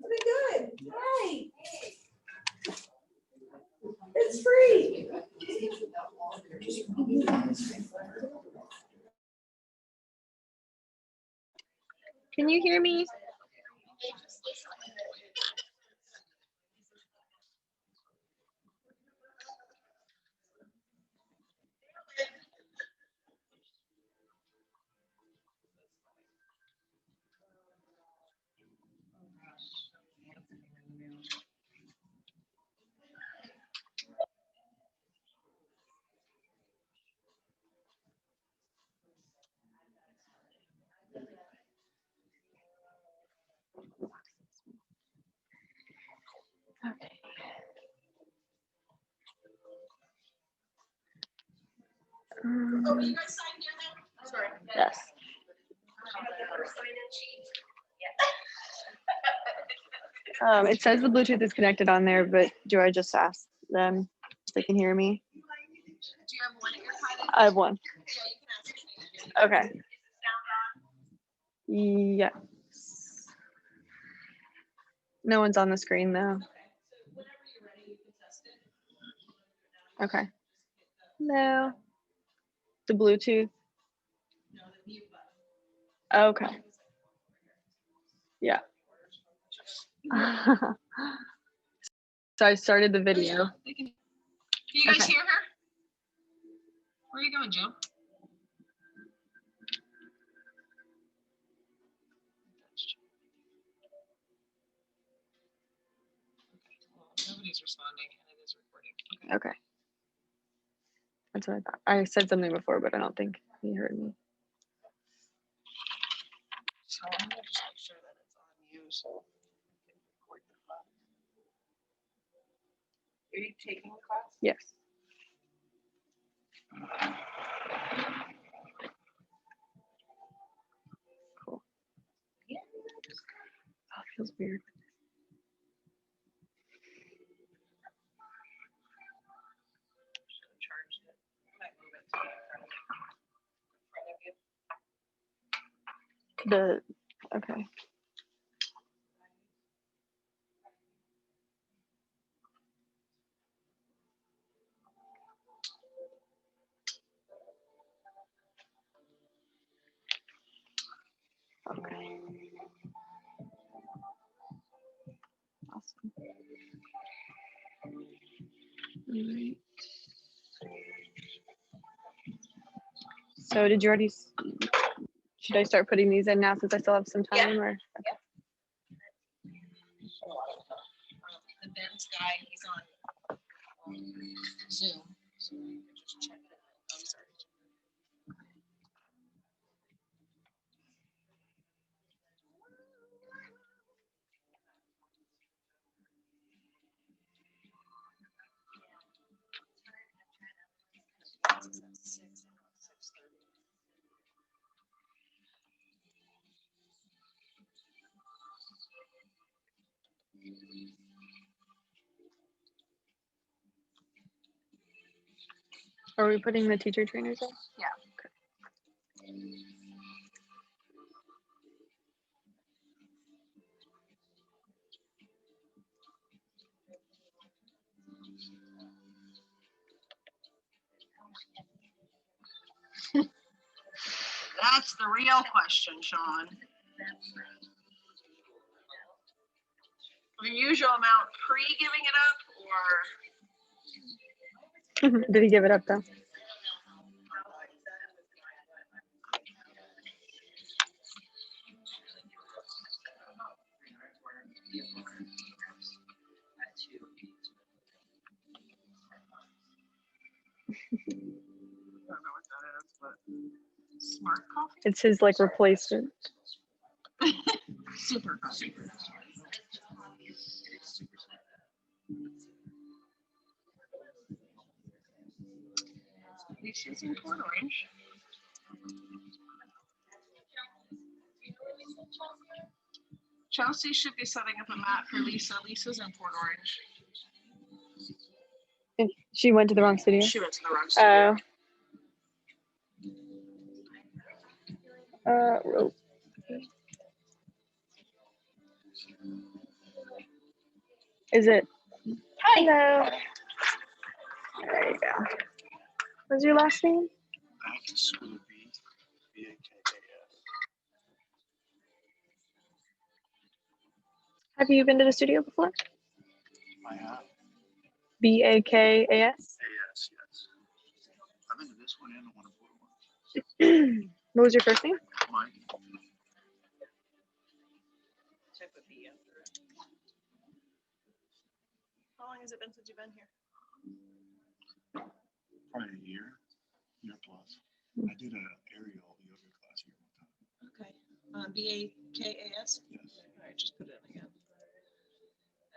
Very good. Hi. It's free. Can you hear me? Okay. Oh, you guys signed here then? Sorry. Yes. It says the Bluetooth is connected on there, but do I just ask them if they can hear me? Do you have one earpod? I have one. Yeah, you can ask. Okay. Yes. No one's on the screen though. Okay. No. The Bluetooth. Okay. Yeah. So I started the video. Can you guys Okay. hear her? Where are you going, Joe? Nobody's responding, and it is recording. Okay. That's what I thought. I said something before, but I don't think he heard me. So I'm gonna just make sure that it's on you, so I can record the class. Are you taking the class? Yes. Cool. Oh, it feels weird. Okay. Okay. Awesome. All right. So did you already, should I start putting these in now since I still have some time? Or? Okay. The Ben's guy, he's on Zoom. So you can just check it out. I'm sorry. Are we putting the teacher trainers in? Yeah. That's the real question, Sean. The usual amount pre-giving it up, or Did he give it up though? I don't know what that is, but smart coffee? It's his like replacement. Super coffee. Lisa's in Port Orange. Chelsea should be setting up a mat for Lisa. Lisa's in Port Orange. And she went to the wrong studio? She went to the wrong studio. Rope. Is it? Hi. Hello. There you go. What's your last name? Backus with a B, B-A-K-A-S. Have you been to the studio before? I have BAKAS. A-S, yes. I've been to this one and the one in Blue one. What was your first name? Mike, Type a B after it. How long has it been since you've been here? probably a year plus. I did a aerial yoga class here one time. Okay. BAKAS? Yes. All right, just put it in again.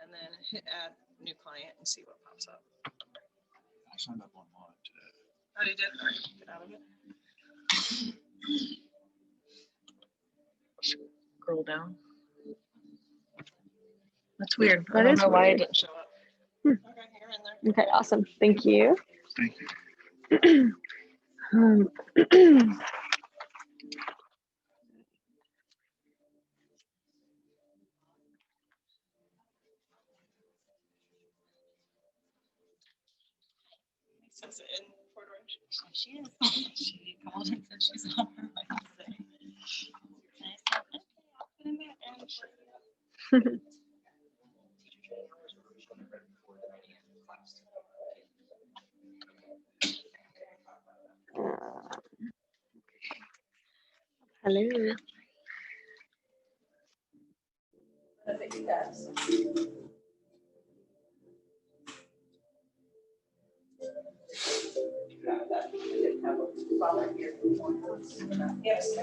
And then hit add new client and see what pops up. I signed up online today. Oh, you did? All right, get out of it. Scroll down. That's weird. I That don't is know why it weird. didn't show up. Hmm. Okay, you're in there. Okay, awesome. Thank you. Thank you. Um, Says it in Port Orange. She is. She called and said she's on her way to say. And I said, okay, I'll put in there and hello. Yes.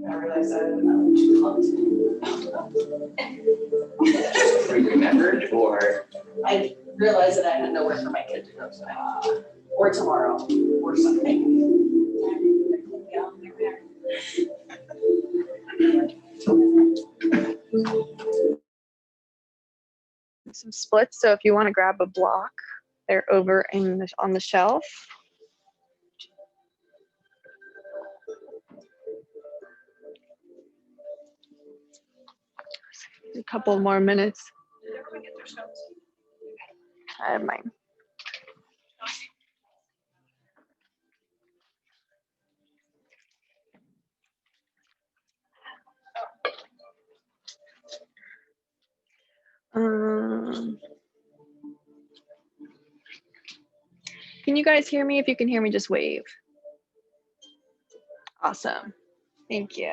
I realized I was too close. Remembered or I realized that I had nowhere for my kid to go tonight, or tomorrow, or something. Some splits, so if you want to grab a block, they're over in the, on the shelf. A couple more minutes. Did everyone get their stones? I have mine. Can you guys hear me? If you can hear me, just wave. Awesome. Thank you.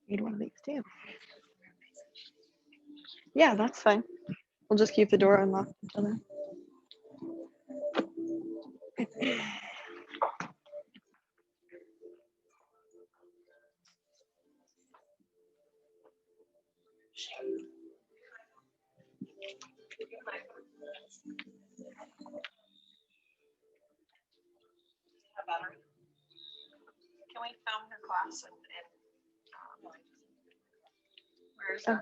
Need one of these too. Yeah, that's fine. We'll just keep the door unlocked until then. Can we film her class and where is Oh. it?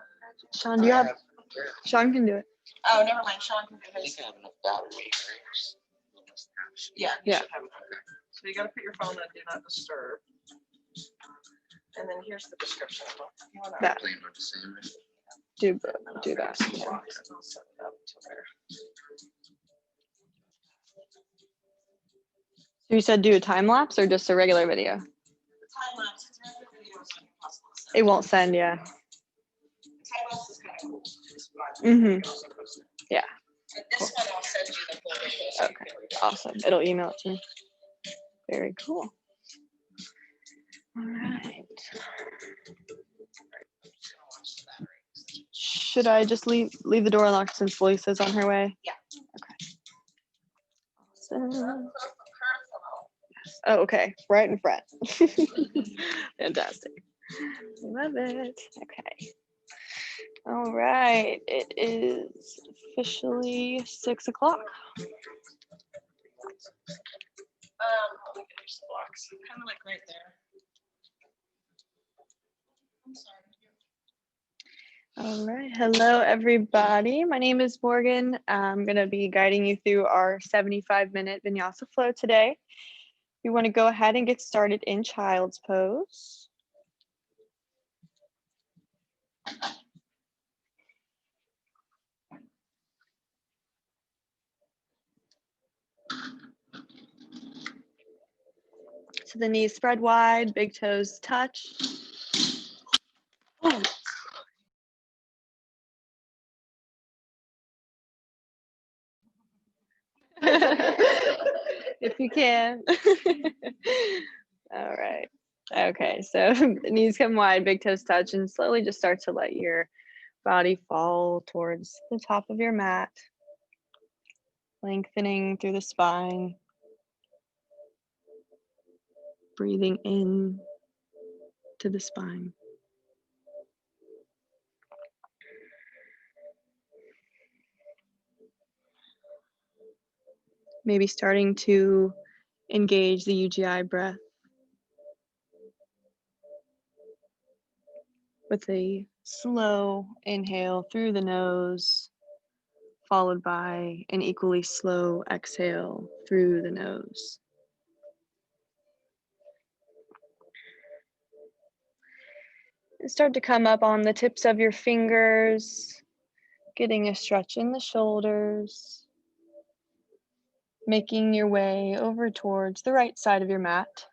Sean, do you have? Sean can do it. Oh, never mind. Sean can do I his. think I have enough battery. Yeah, you Yeah. should have it. So you gotta put your phone on do not disturb. And then here's the description of it. You wanna- That. Plain or the same. Do and then I'll do grab that. some Yeah. blocks and I'll set it up to where. So you said do a time lapse or just a regular video? The time lapse, because regular video is impossible to set. It won't send, yeah. Time lapse is kind of cool. It's fun. Mhm. You can also post it. Yeah. But this one I'll send you the full video. So you Okay. can read it. Awesome. It'll email it to me. Very cool. All right. Should I just leave the door unlocked since Lisa's on her way? Yeah. Okay. Awesome. Oh, okay. Right in front. Fantastic. Love it. Okay. All right. It is officially 6 o'clock. Let me get you some blocks. Kind of like right there. I'm sorry. All right. Hello, everybody. My name is Morgan. I'm going to be guiding you through our 75-minute vinyasa flow today. You want to go ahead and get started in child's pose. So the knees spread wide, big toes touch. Oh. If you can. All right. Okay, so the knees come wide, big toes touch, and slowly just start to let your body fall towards the top of your mat, lengthening through the spine, breathing in to the spine. Maybe starting to engage the UGI breath with a slow inhale through the nose, followed by an equally slow exhale through the nose. And start to come up on the tips of your fingers, getting a stretch in the shoulders, making your way over towards the right side of your mat.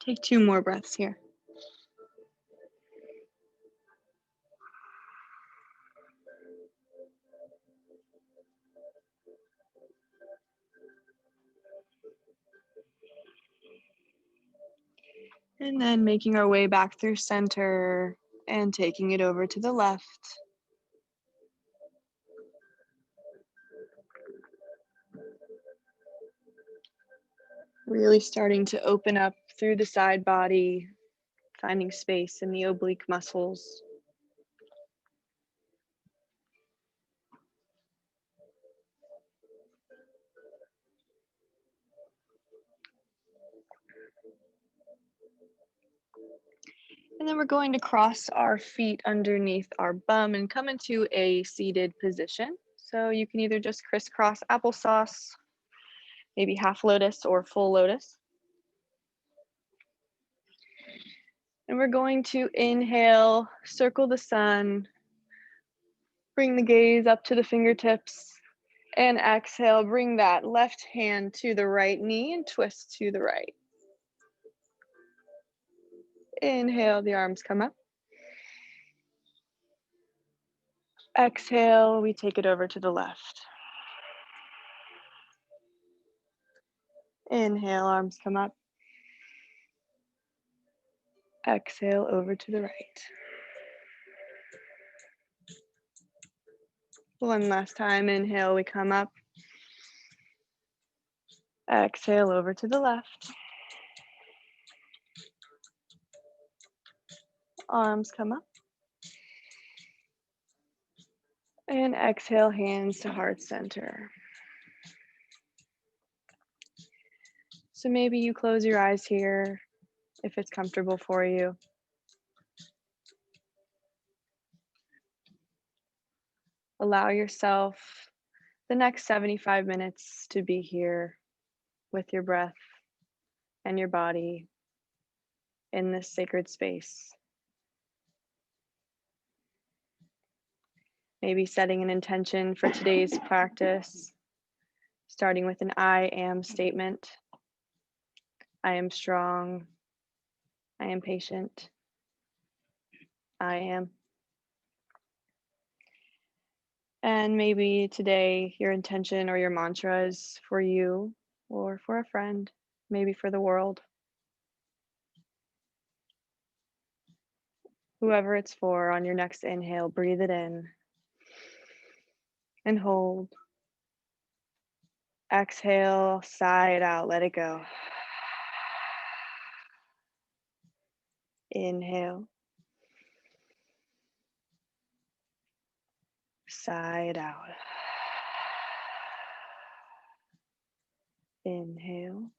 Take 2 more breaths here. And then making our way back through center and taking it over to the left. Really starting to open up through the side body, finding space in the oblique muscles. And then we're going to cross our feet underneath our bum and come into a seated position. So you can either just crisscross applesauce, maybe half lotus or full lotus. And we're going to inhale, circle the sun, bring the gaze up to the fingertips, and exhale, bring that left hand to the right knee and twist to the right. Inhale, the arms come up. Exhale, we take it over to the left. Inhale, arms come up. Exhale, over to the right. One last time, inhale, we come up. Exhale, over to the left. Arms come up. And exhale, hands to heart center. So maybe you close your eyes here if it's comfortable for you. Allow yourself the next 75 minutes to be here with your breath and your body in this sacred space. Maybe setting an intention for today's practice, starting with an I am statement. I am strong. I am patient. I am. And maybe today your intention or your mantra is for you or for a friend, maybe for the world. Whoever it's for, on your next inhale, breathe it in and hold. Exhale, sigh it out, let it go. Inhale. Sigh it out. Inhale.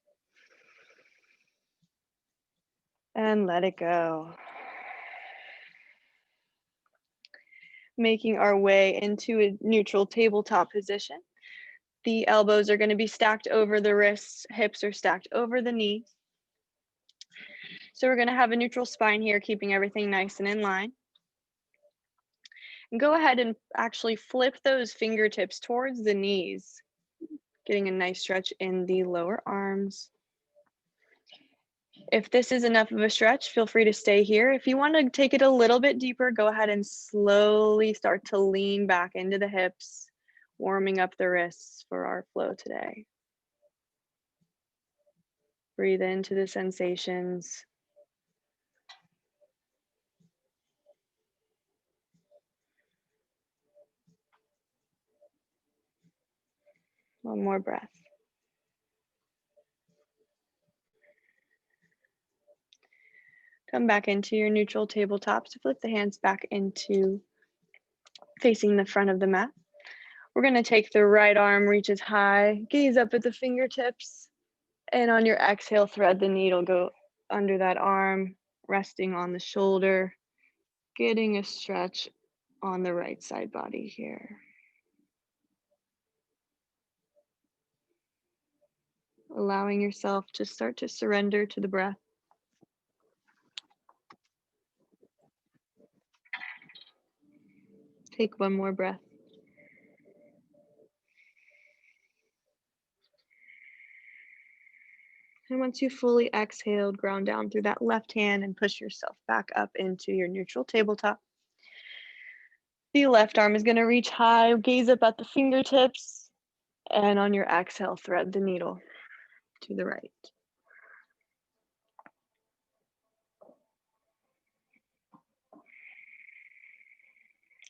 And let it go. Making our way into a neutral tabletop position. The elbows are going to be stacked over the wrists, hips are stacked over the knees. So we're going to have a neutral spine here, keeping everything nice and in line. And go ahead and actually flip those fingertips towards the knees, getting a nice stretch in the lower arms. If this is enough of a stretch, feel free to stay here. If you want to take it a little bit deeper, go ahead and slowly start to lean back into the hips, warming up the wrists for our flow today. Breathe into the sensations. One more breath. Come back into your neutral tabletop. So flip the hands back into facing the front of the mat. We're going to take the right arm, reaches high, gaze up at the fingertips, and on your exhale, thread the needle, go under that arm, resting on the shoulder, getting a stretch on the right side body here. Allowing yourself to start to surrender to the breath. Take one more breath. And once you fully exhaled, ground down through that left hand and push yourself back up into your neutral tabletop. The left arm is going to reach high, gaze up at the fingertips, and on your exhale, thread the needle to the right.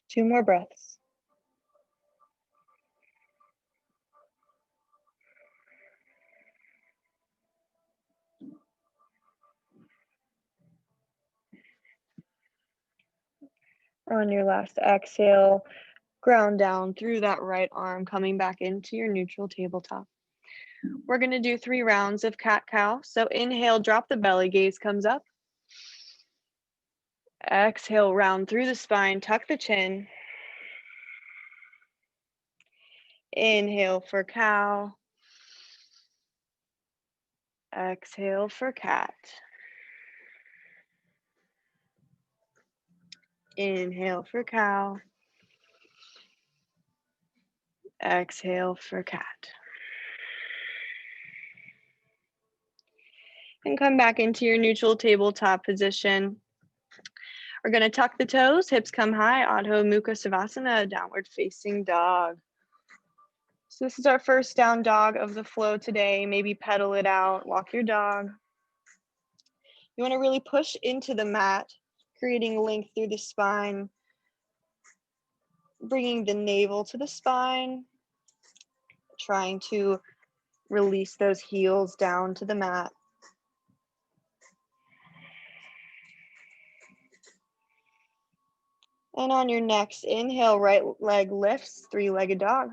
Two more breaths. On your last exhale, ground down through that right arm, coming back into your neutral tabletop. We're going to do 3 rounds of cat-cow. So inhale, drop the belly, gaze comes up. Exhale, round through the spine, tuck the chin. Inhale for cow. Exhale for cat. Inhale for cow. Exhale for cat. And come back into your neutral tabletop position. We're going to tuck the toes, hips come high, Adho Mukha Savasana, downward facing dog. So this is our first down dog of the flow today. Maybe pedal it out, walk your dog. You want to really push into the mat, creating length through the spine, bringing the navel to the spine, trying to release those heels down to the mat. And on your next inhale, right leg lifts, 3-legged dog.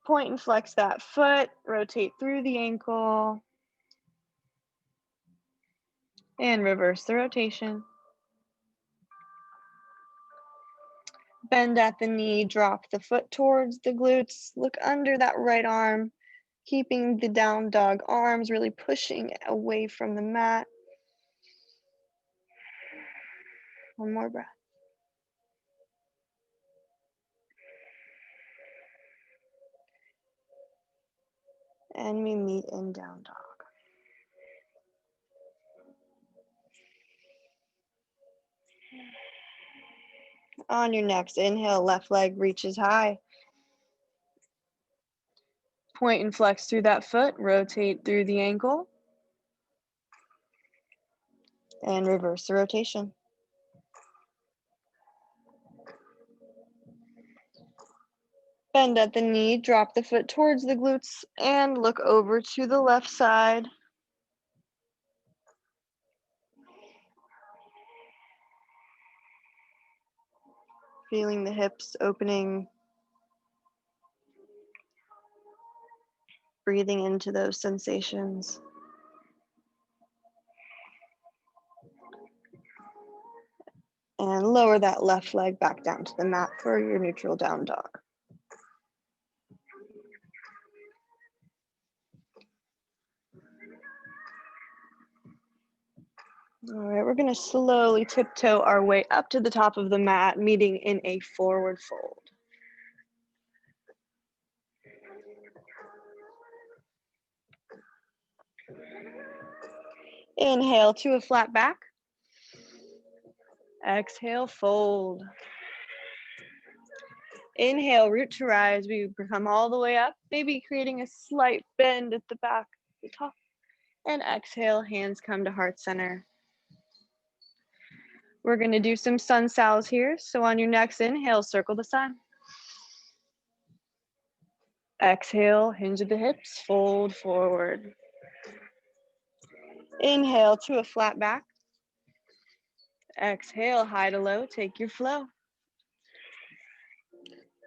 Point and flex that foot, rotate through the ankle, and reverse the rotation. Bend at the knee, drop the foot towards the glutes, look under that right arm, keeping the down dog arms, really pushing away from the mat. One more breath. And we meet in down dog. On your next inhale, left leg reaches high. Point and flex through that foot, rotate through the ankle, and reverse the rotation. Bend at the knee, drop the foot towards the glutes, and look over to the left side. Feeling the hips opening. breathing into those sensations. And lower that left leg back down to the mat for your neutral down dog. All right, we're going to slowly tiptoe our way up to the top of the mat, meeting in a forward fold. Inhale to a flat back. Exhale, fold. Inhale, root to rise. We come all the way up, maybe creating a slight bend at the back, the top. And exhale, hands come to heart center. We're going to do some sun salves here. So on your next inhale, circle the sun. Exhale, hinge at the hips, fold forward. Inhale to a flat back. Exhale, high to low, take your flow.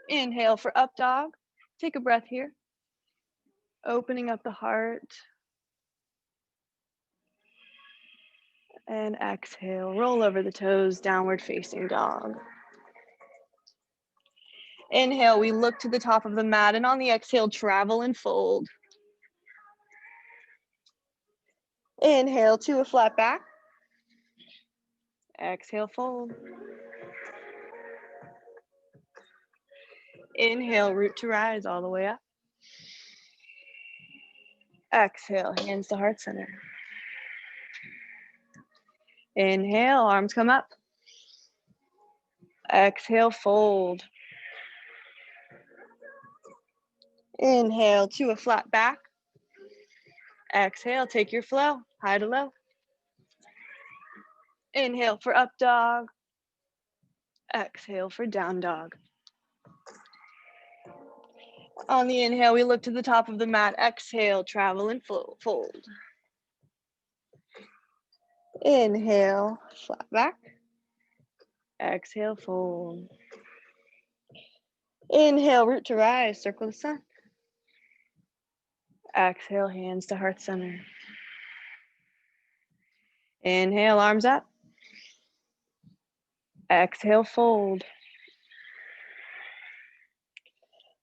Inhale for up dog. Take a breath here. Opening up the heart. And exhale, roll over the toes, downward facing dog. Inhale, we look to the top of the mat, and on the exhale, travel and fold. Inhale to a flat back. Exhale, fold. Inhale, root to rise all the way up. Exhale, hands to heart center. Inhale, arms come up. Exhale, fold. Inhale to a flat back. Exhale, take your flow, high to low. Inhale for up dog. Exhale for down dog. On the inhale, we look to the top of the mat. Exhale, travel and fold. Inhale, flat back. Exhale, fold. Inhale, root to rise, circle the sun. Exhale, hands to heart center. Inhale, arms up. Exhale, fold.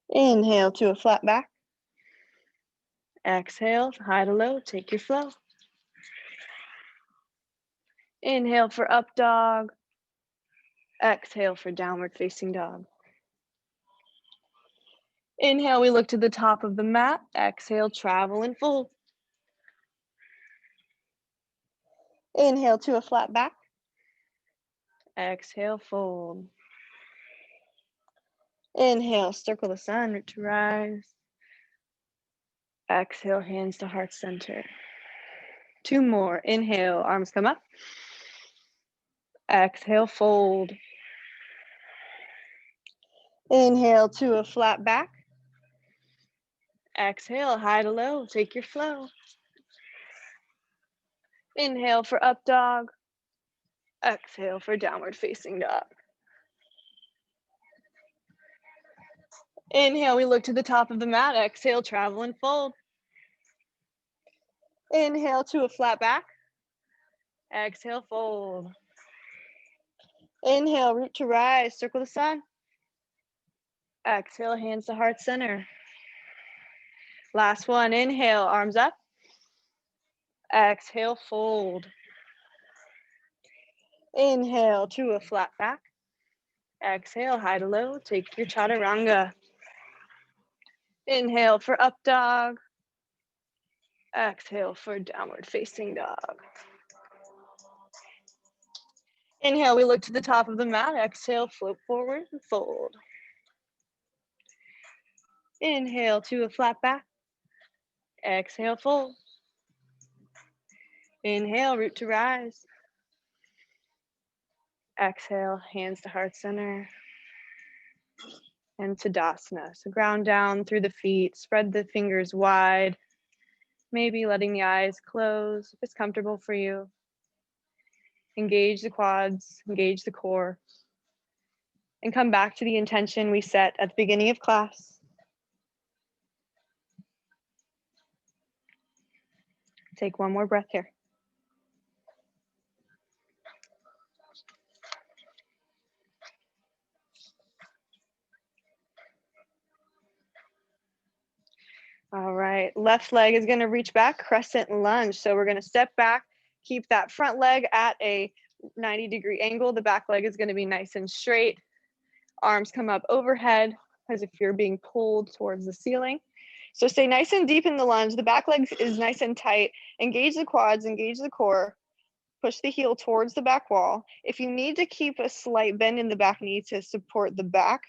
Inhale to a flat back. Exhale, high to low, take your flow. Inhale for up dog. Exhale for downward facing dog. Inhale, we look to the top of the mat. Exhale, travel and fold. Inhale to a flat back. Exhale, fold. Inhale, circle the sun, root to rise. Exhale, hands to heart center. Two more. Inhale, arms come up. Exhale, fold. Inhale to a flat back. Exhale, high to low, take your flow. Inhale for up dog. Exhale for downward facing dog. Inhale, we look to the top of the mat. Exhale, travel and fold. Inhale to a flat back. Exhale, fold. Inhale, root to rise, circle the sun. Exhale, hands to heart center. Last one, inhale, arms up. Exhale, fold. Inhale to a flat back. Exhale, high to low, take your chaturanga. Inhale for up dog. Exhale for downward facing dog. Inhale, we look to the top of the mat. Exhale, float forward and fold. Inhale to a flat back. Exhale, fold. Inhale, root to rise. Exhale, hands to heart center. And Tadasana. So ground down through the feet, spread the fingers wide, maybe letting the eyes close if it's comfortable for you. Engage the quads, engage the core, and come back to the intention we set at the beginning of class. Take one more breath here. All right, left leg is gonna reach back, crescent lunge. So we're gonna step back, keep that front leg at a 90-degree angle. The back leg is gonna be nice and straight. Arms come up overhead as if you're being pulled towards the ceiling. So stay nice and deep in the lunge. The back leg is nice and tight. Engage the quads, engage the core. Push the heel towards the back wall. If you need to keep a slight bend in the back knee to support the back,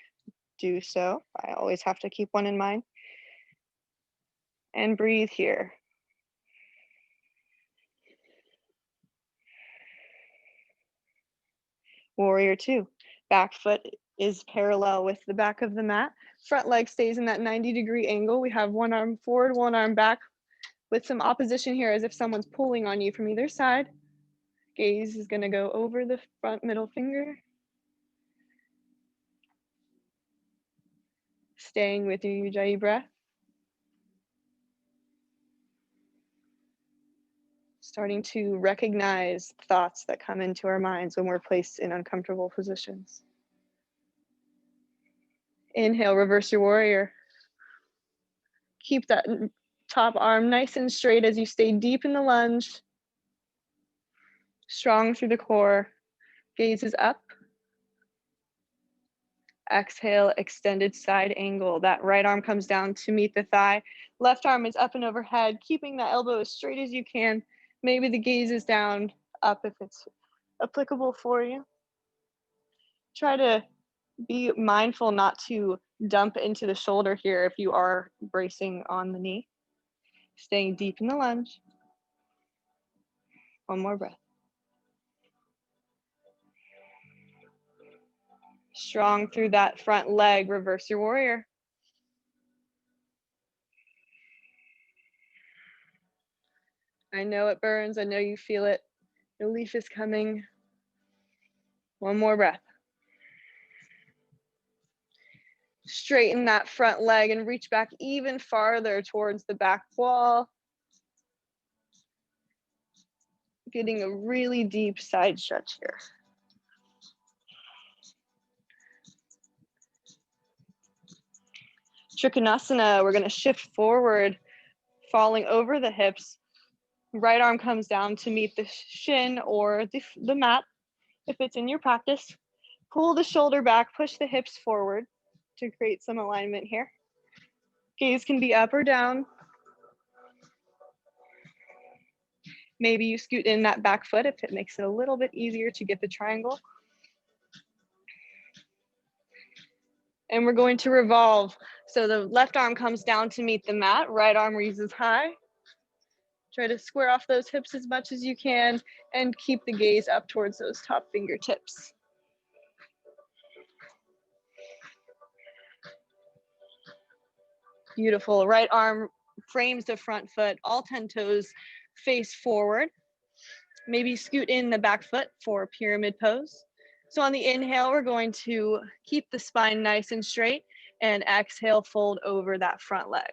do so. I always have to keep one in mind. And breathe here. Warrior two. Back foot is parallel with the back of the mat. Front leg stays in that 90-degree angle. We have one arm forward, one arm back with some opposition here as if someone's pulling on you from either side. Gaze is going to go over the front middle finger. Staying with your Ujjayi breath. Starting to recognize thoughts that come into our minds when we're placed in uncomfortable positions. Inhale, reverse your warrior. Keep that top arm nice and straight as you stay deep in the lunge. Strong through the core. Gaze is up. Exhale, extended side angle. That right arm comes down to meet the thigh. Left arm is up and overhead, keeping the elbow as straight as you can. Maybe the gaze is down, up if it's applicable for you. Try to be mindful not to dump into the shoulder here if you are bracing on the knee. Staying deep in the lunge. One more breath. Strong through that front leg, reverse your warrior. I know it burns, I know you feel it. Relief is coming. One more breath. Straighten that front leg and reach back even farther towards the back wall. Getting a really deep side stretch here. Trikonasana, we're gonna shift forward, falling over the hips. Right arm comes down to meet the shin or the mat, if it's in your practice. Pull the shoulder back, push the hips forward to create some alignment here. Gaze can be up or down. Maybe you scoot in that back foot if it makes it a little bit easier to get the triangle. And we're going to revolve. So the left arm comes down to meet the mat, right arm raises high. Try to square off those hips as much as you can and keep the gaze up towards those top fingertips. Beautiful. Right arm frames the front foot, all 10 toes face forward. Maybe scoot in the back foot for pyramid pose. So on the inhale, we're going to keep the spine nice and straight and exhale, fold over that front leg.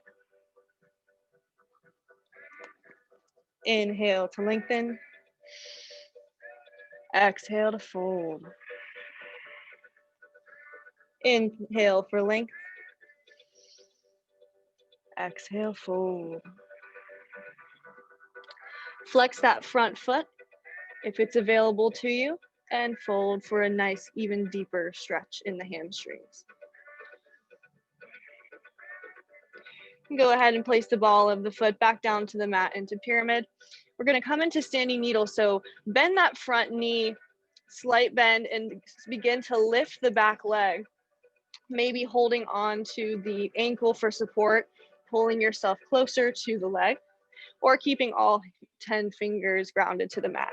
Inhale to lengthen. Exhale to fold. Inhale for length. Exhale, fold. Flex that front foot if it's available to you and fold for a nice, even deeper stretch in the hamstrings. Go ahead and place the ball of the foot back down to the mat into pyramid. We're going to come into standing needle. So bend that front knee, slight bend, and begin to lift the back leg. Maybe holding on to the ankle for support, pulling yourself closer to the leg, or keeping all 10 fingers grounded to the mat.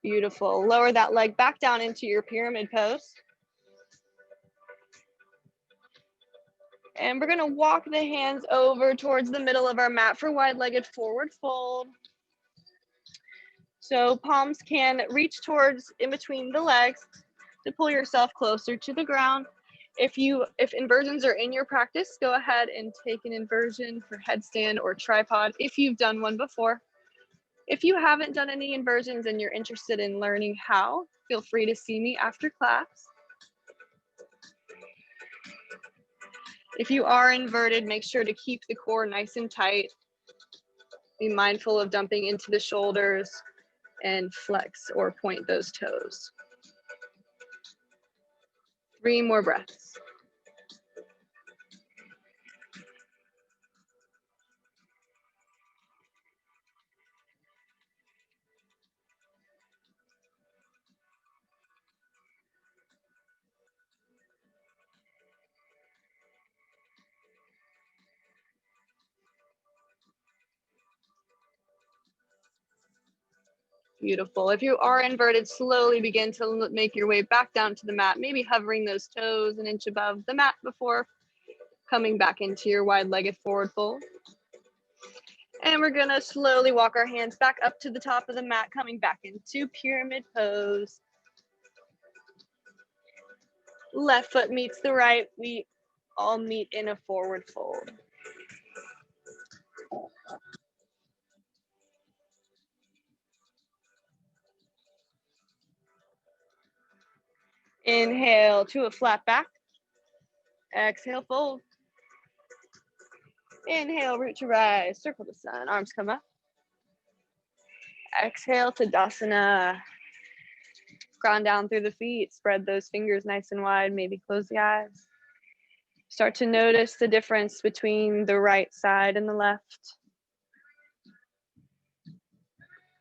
Beautiful. Lower that leg back down into your pyramid pose. And we're gonna walk the hands over towards the middle of our mat for wide-legged forward fold. So palms can reach towards in between the legs to pull yourself closer to the ground. If inversions are in your practice, go ahead and take an inversion for headstand or tripod if you've done one before. If you haven't done any inversions and you're interested in learning how, feel free to see me after class. If you are inverted, make sure to keep the core nice and tight. Be mindful of dumping into the shoulders and flex or point those toes. 3 more breaths. Beautiful. If you are inverted, slowly begin to make your way back down to the mat, maybe hovering those toes an inch above the mat before coming back into your wide-legged forward fold. And we're gonna slowly walk our hands back up to the top of the mat, coming back into pyramid pose. Left foot meets the right. We all meet in a forward fold. Inhale to a flat back. Exhale, fold. Inhale, root to rise, circle the sun, arms come up. Exhale, Tadasana. Ground down through the feet, spread those fingers nice and wide, maybe close the eyes. Start to notice the difference between the right side and the left.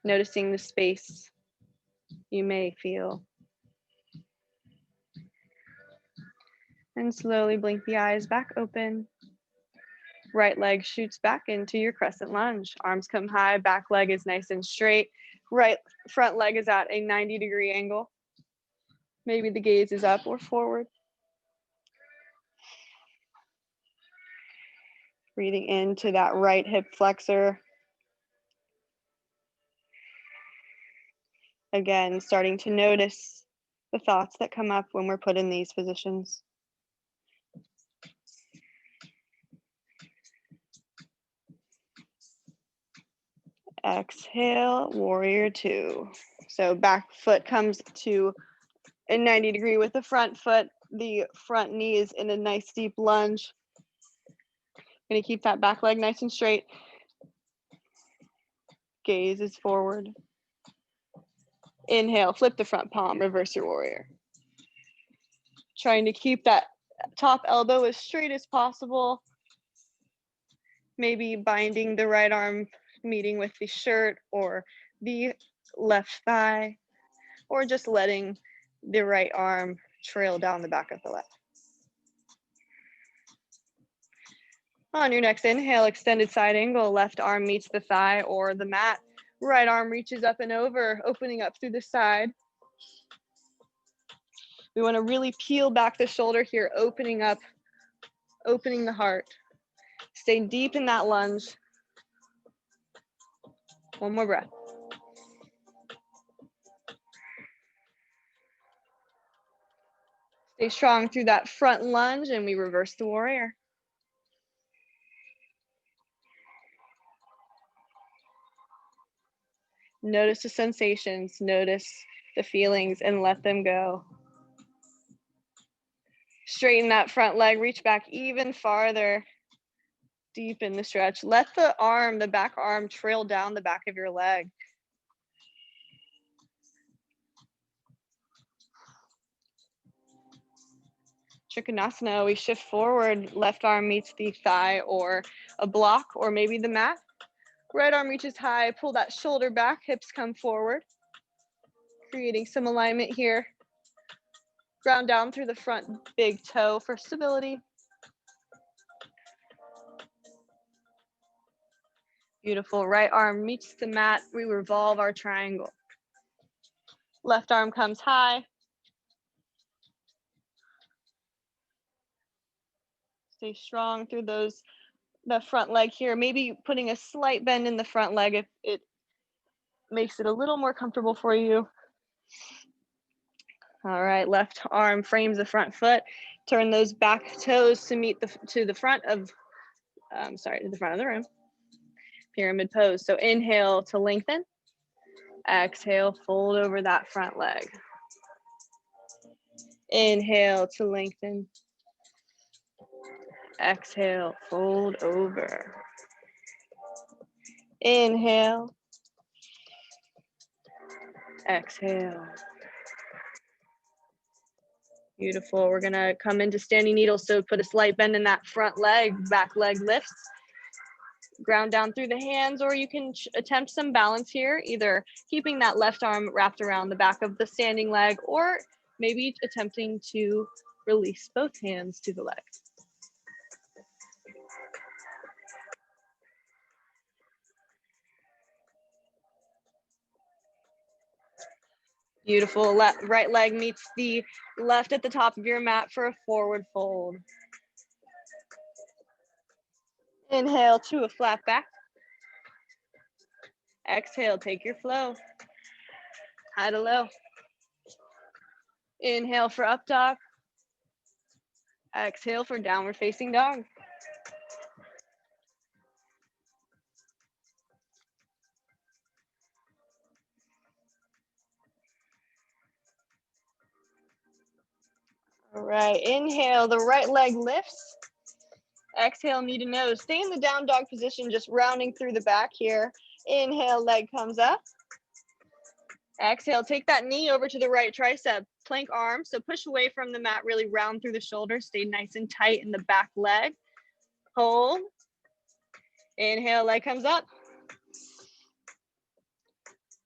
Noticing the space you may feel. And slowly blink the eyes back open. Right leg shoots back into your crescent lunge. Arms come high, back leg is nice and straight. Right front leg is at a 90-degree angle. Maybe the gaze is up or forward. Breathing into that right hip flexor. Again, starting to notice the thoughts that come up when we're put in these positions. Exhale, warrior 2. So back foot comes to a 90-degree with the front foot. The front knee is in a nice deep lunge. Gonna keep that back leg nice and straight. Gaze is forward. Inhale, flip the front palm, reverse your warrior. Trying to keep that top elbow as straight as possible. Maybe binding the right arm, meeting with the shirt or the left thigh, or just letting the right arm trail down the back of the left. On your next inhale, extended side angle, left arm meets the thigh or the mat. Right arm reaches up and over, opening up through the side. We want to really peel back the shoulder here, opening up, opening the heart. Stay deep in that lunge. One more breath. Stay strong through that front lunge, and we reverse the warrior. Notice the sensations, notice the feelings, and let them go. Straighten that front leg, reach back even farther. Deepen the stretch. Let the arm, the back arm, trail down the back of your leg. Trikonasana, we shift forward, left arm meets the thigh or a block or maybe the mat. Right arm reaches high, pull that shoulder back, hips come forward. Creating some alignment here. Ground down through the front big toe for stability. Beautiful, right arm meets the mat, we revolve our triangle. Left arm comes high. Stay strong through the front leg here. Maybe putting a slight bend in the front leg if it makes it a little more comfortable for you. All right, left arm frames the front foot. Turn those back toes to meet to the front of, to the front of the room. Pyramid pose. So inhale to lengthen. Exhale, fold over that front leg. Inhale to lengthen. Exhale, fold over. Inhale. Exhale. Beautiful. We're gonna come into standing needle. So put a slight bend in that front leg, back leg lifts. Ground down through the hands, or you can attempt some balance here, either keeping that left arm wrapped around the back of the standing leg, or maybe attempting to release both hands to the leg. Beautiful. Right leg meets the left at the top of your mat for a forward fold. Inhale to a flat back. Exhale, take your flow. High to low. Inhale for up dog. Exhale for downward facing dog. All right, inhale, the right leg lifts. Exhale, knee to nose. Stay in the down dog position, just rounding through the back here. Inhale, leg comes up. Exhale, take that knee over to the right tricep. Plank arm, so push away from the mat, really round through the shoulders. Stay nice and tight in the back leg. Hold. Inhale, leg comes up.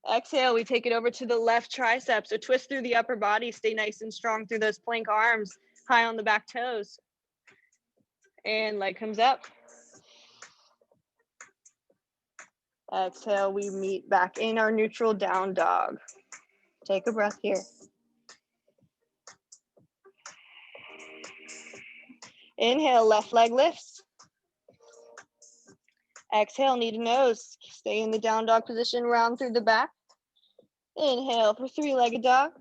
Exhale, we take it over to the left tricep. So twist through the upper body. Stay nice and strong through those plank arms, high on the back toes. And leg comes up. Exhale, we meet back in our neutral down dog. Take a breath here. Inhale, left leg lifts. Exhale, knee to nose. Stay in the down dog position, round through the back. Inhale for three-legged dog.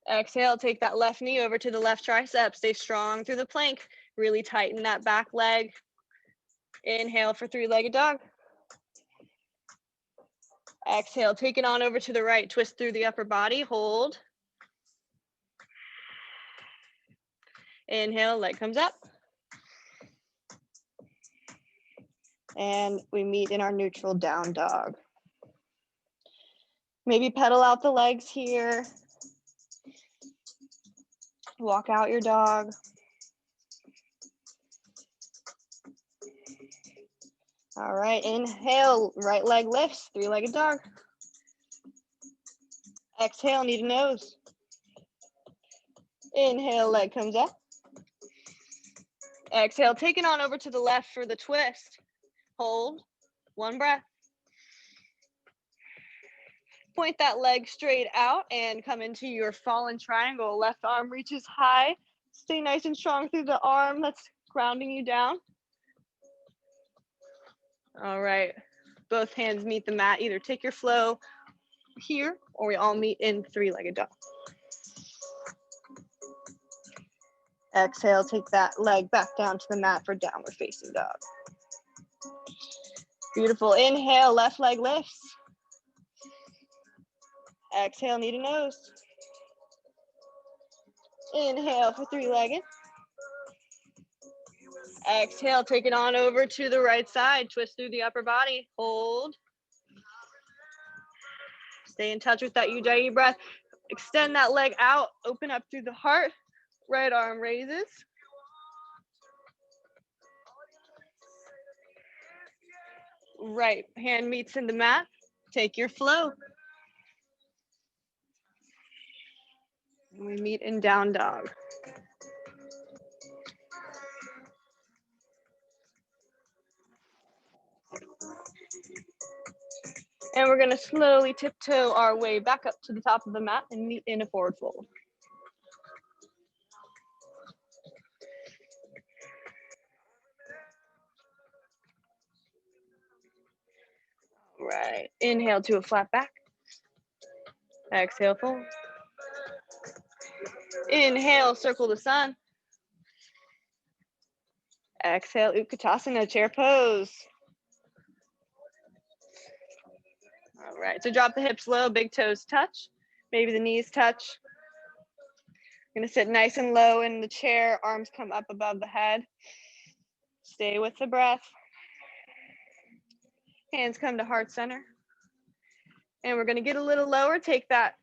Exhale, take that left knee over to the left tricep. Stay strong through the plank. Really tighten that back leg. Inhale for three-legged dog. Exhale, take it on over to the right. Twist through the upper body. Hold. Inhale, leg comes up. And we meet in our neutral down dog. Maybe pedal out the legs here. Walk out your dog. All right, inhale, right leg lifts, three-legged dog. Exhale, knee to nose. Inhale, leg comes up. Exhale, take it on over to the left for the twist. Hold, one breath. Point that leg straight out and come into your fallen triangle. Left arm reaches high. Stay nice and strong through the arm that's grounding you down. All right, both hands meet the mat. Either take your flow here or we all meet in three-legged dog. Exhale, take that leg back down to the mat for downward facing dog. Beautiful. Inhale, left leg lifts. Exhale, knee to nose. Inhale for three-legged. Exhale, take it on over to the right side. Twist through the upper body. Hold. Stay in touch with that Ujjayi breath. Extend that leg out. Open up through the heart. Right arm raises. Right hand meets in the mat. Take your flow. We meet in down dog. And we're going to slowly tiptoe our way back up to the top of the mat and meet in a forward fold. Right, inhale to a flat back. Exhale, fold. Inhale, circle the sun. Exhale, Utkatasana, chair pose. All right, so drop the hips low, big toes touch. Maybe the knees touch. Gonna sit nice and low in the chair, arms come up above the head. Stay with the breath. Hands come to heart center. And we're gonna get a little lower, take that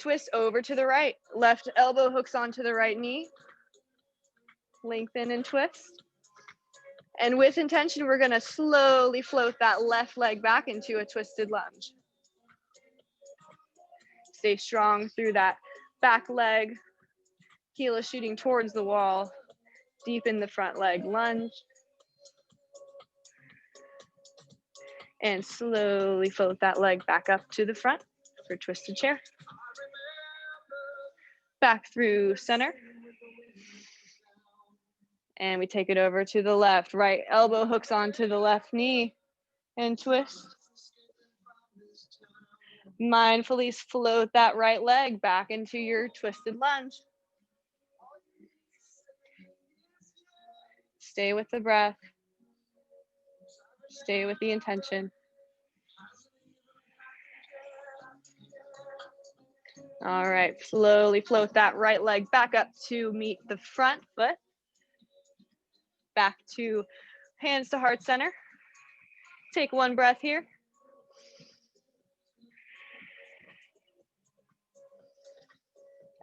twist over to the right. Left elbow hooks onto the right knee. Lengthen and twist. And with intention, we're gonna slowly float that left leg back into a twisted lunge. Stay strong through that back leg. Heel is shooting towards the wall. Deepen the front leg lunge. And slowly float that leg back up to the front for twisted chair. Back through center. And we take it over to the left. Right elbow hooks onto the left knee and twist. Mindfully float that right leg back into your twisted lunge. Stay with the breath. Stay with the intention. All right, slowly float that right leg back up to meet the front foot. Back to hands to heart center. Take one breath here.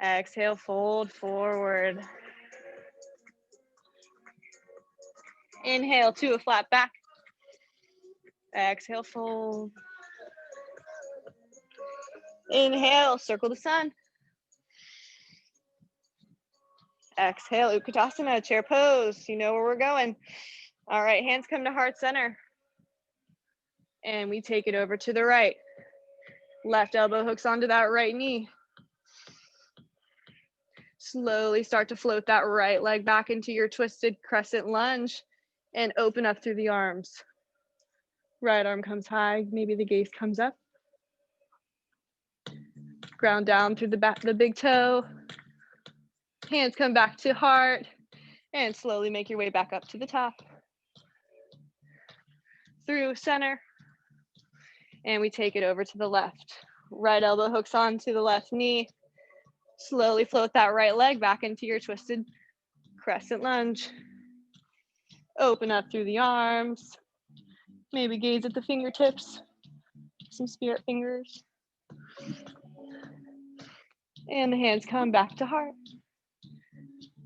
Exhale, fold forward. Inhale to a flat back. Exhale, fold. Inhale, circle the sun. Exhale, Utkatasana, chair pose. You know where we're going. All right, hands come to heart center. And we take it over to the right. Left elbow hooks onto that right knee. Slowly start to float that right leg back into your twisted crescent lunge and open up through the arms. Right arm comes high, maybe the gaze comes up. Ground down through the back, the big toe. Hands come back to heart and slowly make your way back up to the top. Through center. And we take it over to the left. Right elbow hooks onto the left knee. Slowly float that right leg back into your twisted crescent lunge. Open up through the arms. Maybe gaze at the fingertips. Some spirit fingers. And the hands come back to heart.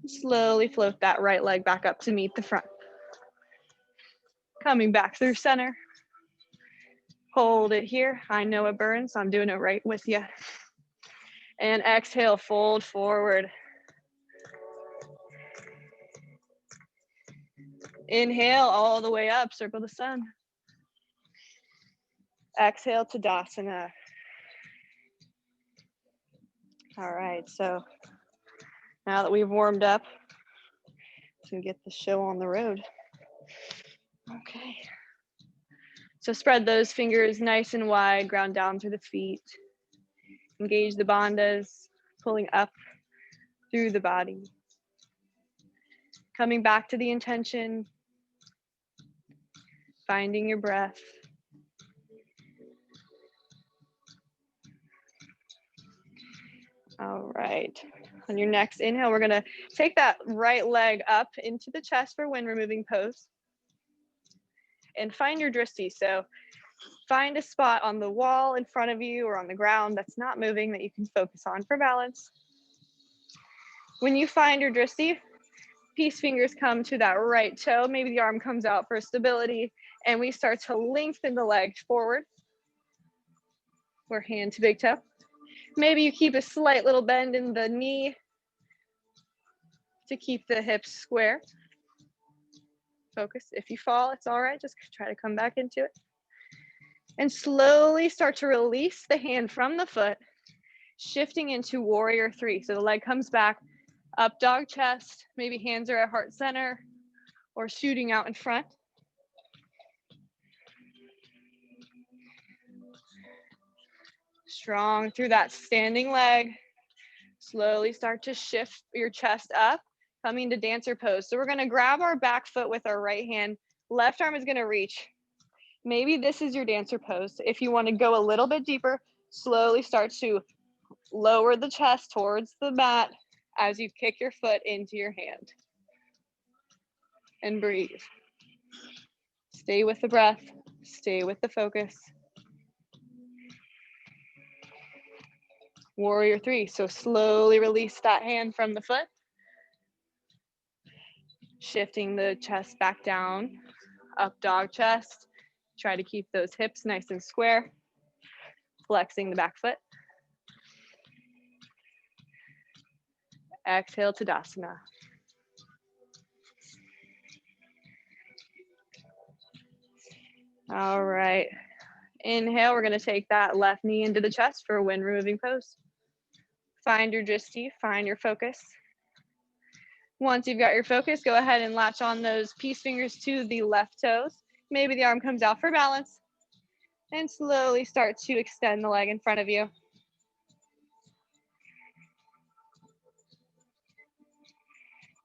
Slowly float that right leg back up to meet the front. Coming back through center. Hold it here. I know it burns, so I'm doing it right with you. And exhale, fold forward. Inhale all the way up, circle the sun. Exhale, Tadasana. All right, so now that we've warmed up, to get the show on the road. Okay. So spread those fingers nice and wide, ground down through the feet. Engage the bandhas, pulling up through the body. Coming back to the intention, finding your breath. All right. On your next inhale, we're gonna take that right leg up into the chest for wind removing pose. And find your drishti. So find a spot on the wall in front of you or on the ground that's not moving that you can focus on for balance. When you find your drishti, peace fingers come to that right toe. Maybe the arm comes out for stability, and we start to lengthen the leg forward. We're hand to big toe. Maybe you keep a slight little bend in the knee to keep the hips square. Focus. If you fall, it's all right. Just try to come back into it. And slowly start to release the hand from the foot, shifting into warrior three. So the leg comes back, up dog chest, maybe hands are at heart center or shooting out in front. Strong through that standing leg. Slowly start to shift your chest up, coming to dancer pose. So we're gonna grab our back foot with our right hand. Left arm is gonna reach. Maybe this is your dancer pose. If you wanna go a little bit deeper, slowly start to lower the chest towards the mat as you kick your foot into your hand. And breathe. Stay with the breath, stay with the focus. Warrior 3, so slowly release that hand from the foot. Shifting the chest back down, up dog chest. Try to keep those hips nice and square. Flexing the back foot. Exhale, Tadasana. All right. Inhale, we're gonna take that left knee into the chest for a wind removing pose. Find your drishti, find your focus. Once you've got your focus, go ahead and latch on those peace fingers to the left toes. Maybe the arm comes out for balance. And slowly start to extend the leg in front of you.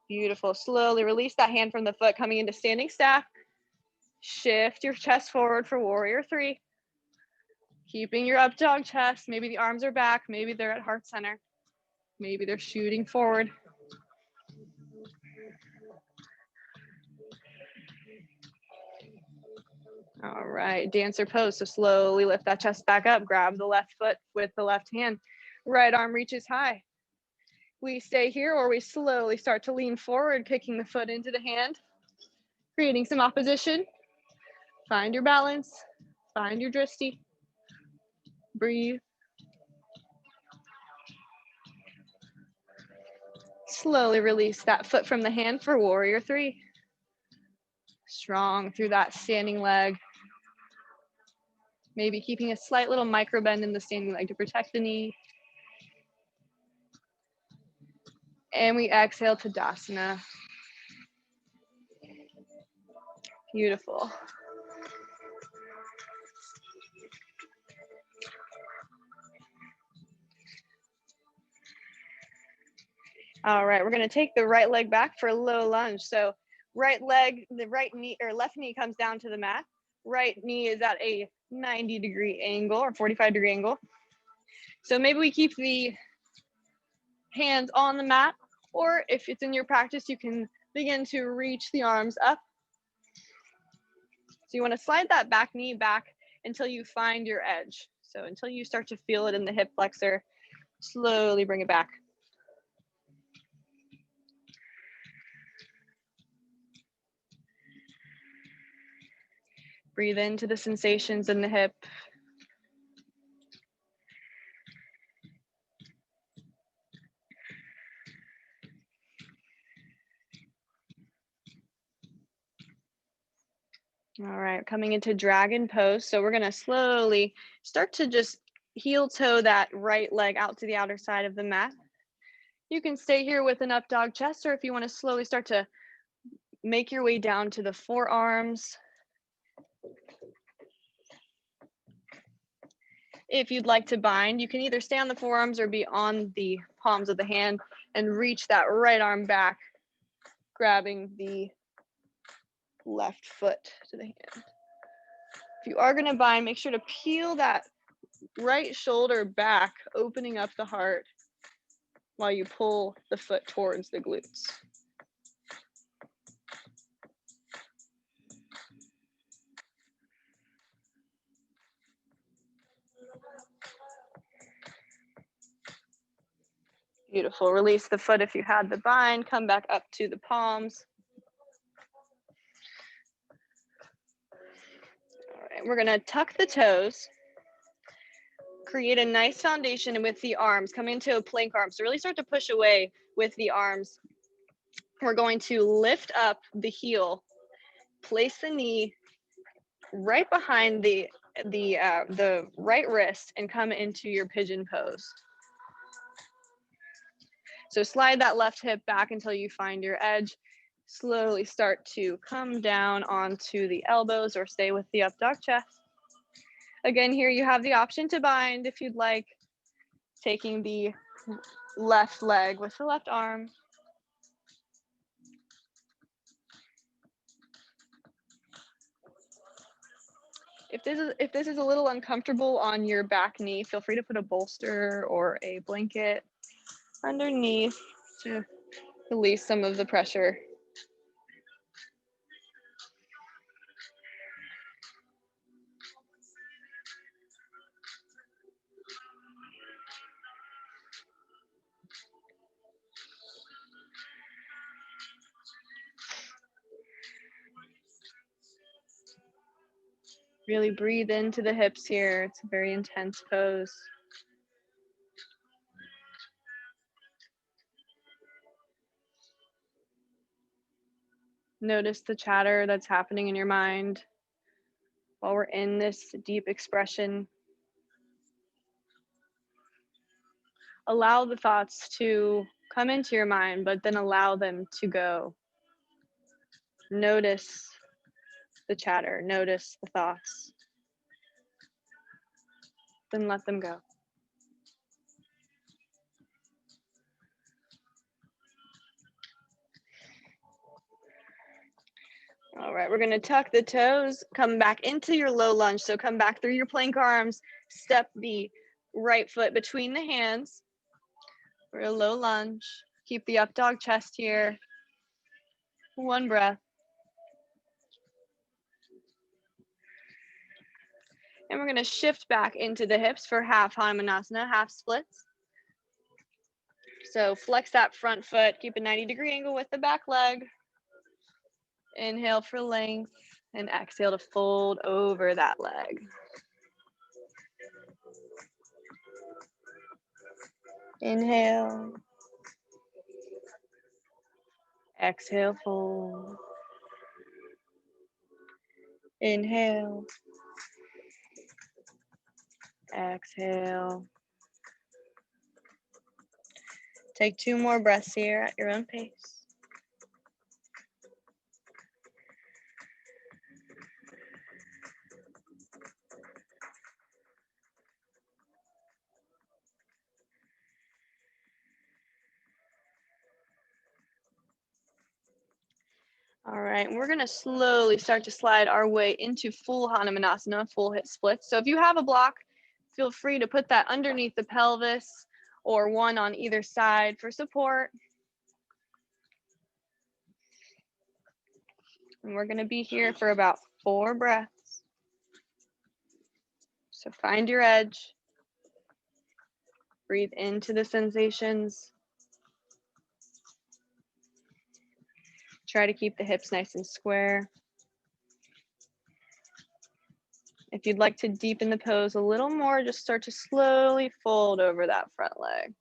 Beautiful. Slowly release that hand from the foot, coming into standing staff. Shift your chest forward for warrior 3. Keeping your up dog chest. Maybe the arms are back. Maybe they're at heart center. Maybe they're shooting forward. All right, dancer pose. So slowly lift that chest back up. Grab the left foot with the left hand. Right arm reaches high. We stay here or we slowly start to lean forward, kicking the foot into the hand, creating some opposition. Find your balance, find your drishti. Breathe. Slowly release that foot from the hand for warrior 3. Strong through that standing leg. Maybe keeping a slight little micro bend in the standing leg to protect the knee. And we exhale to Tadasana. Beautiful. All right, we're gonna take the right leg back for a low lunge. So right leg, the right knee or left knee comes down to the mat. Right knee is at a 90-degree angle or 45-degree angle. So maybe we keep the hands on the mat, or if it's in your practice, you can begin to reach the arms up. So you want to slide that back knee back until you find your edge. So until you start to feel it in the hip flexor, slowly bring it back. Breathe into the sensations in the hip. All right, coming into dragon pose. So we're gonna slowly start to just heel toe that right leg out to the outer side of the mat. You can stay here with an up dog chest, or if you wanna slowly start to make your way down to the forearms. If you'd like to bind, you can either stay on the forearms or be on the palms of the hand and reach that right arm back, grabbing the left foot to the hand. If you are gonna bind, make sure to peel that right shoulder back, opening up the heart while you pull the foot towards the glutes. Beautiful. Release the foot if you had the bind. Come back up to the palms. All right, we're gonna tuck the toes. Create a nice foundation with the arms. Come into a plank arm. So really start to push away with the arms. We're going to lift up the heel. Place the knee right behind the right wrist and come into your pigeon pose. So slide that left hip back until you find your edge. Slowly start to come down onto the elbows or stay with the up dog chest. Again, here you have the option to bind if you'd like, taking the left leg with the left arm. If this is a little uncomfortable on your back knee, feel free to put a bolster or a blanket underneath to release some of the pressure. Really breathe into the hips here. It's a very intense pose. Notice the chatter that's happening in your mind while we're in this deep expression. Allow the thoughts to come into your mind, but then allow them to go. Notice the chatter, notice the thoughts, then let them go. All right, we're gonna tuck the toes, come back into your low lunge. So come back through your plank arms, step the right foot between the hands for a low lunge. Keep the up dog chest here. One breath. And we're gonna shift back into the hips for half Hanumanasana, half splits. So flex that front foot, keep a 90-degree angle with the back leg. Inhale for length and exhale to fold over that leg. Inhale. Exhale, fold. Inhale. Exhale. Take 2 more breaths here at your own pace. All right, we're gonna slowly start to slide our way into full Hanumanasana, full hip splits. So if you have a block, feel free to put that underneath the pelvis or one on either side for support. And we're gonna be here for about 4 breaths. So find your edge. Breathe into the sensations. Try to keep the hips nice and square. If you'd like to deepen the pose a little more, just start to slowly fold over that front leg.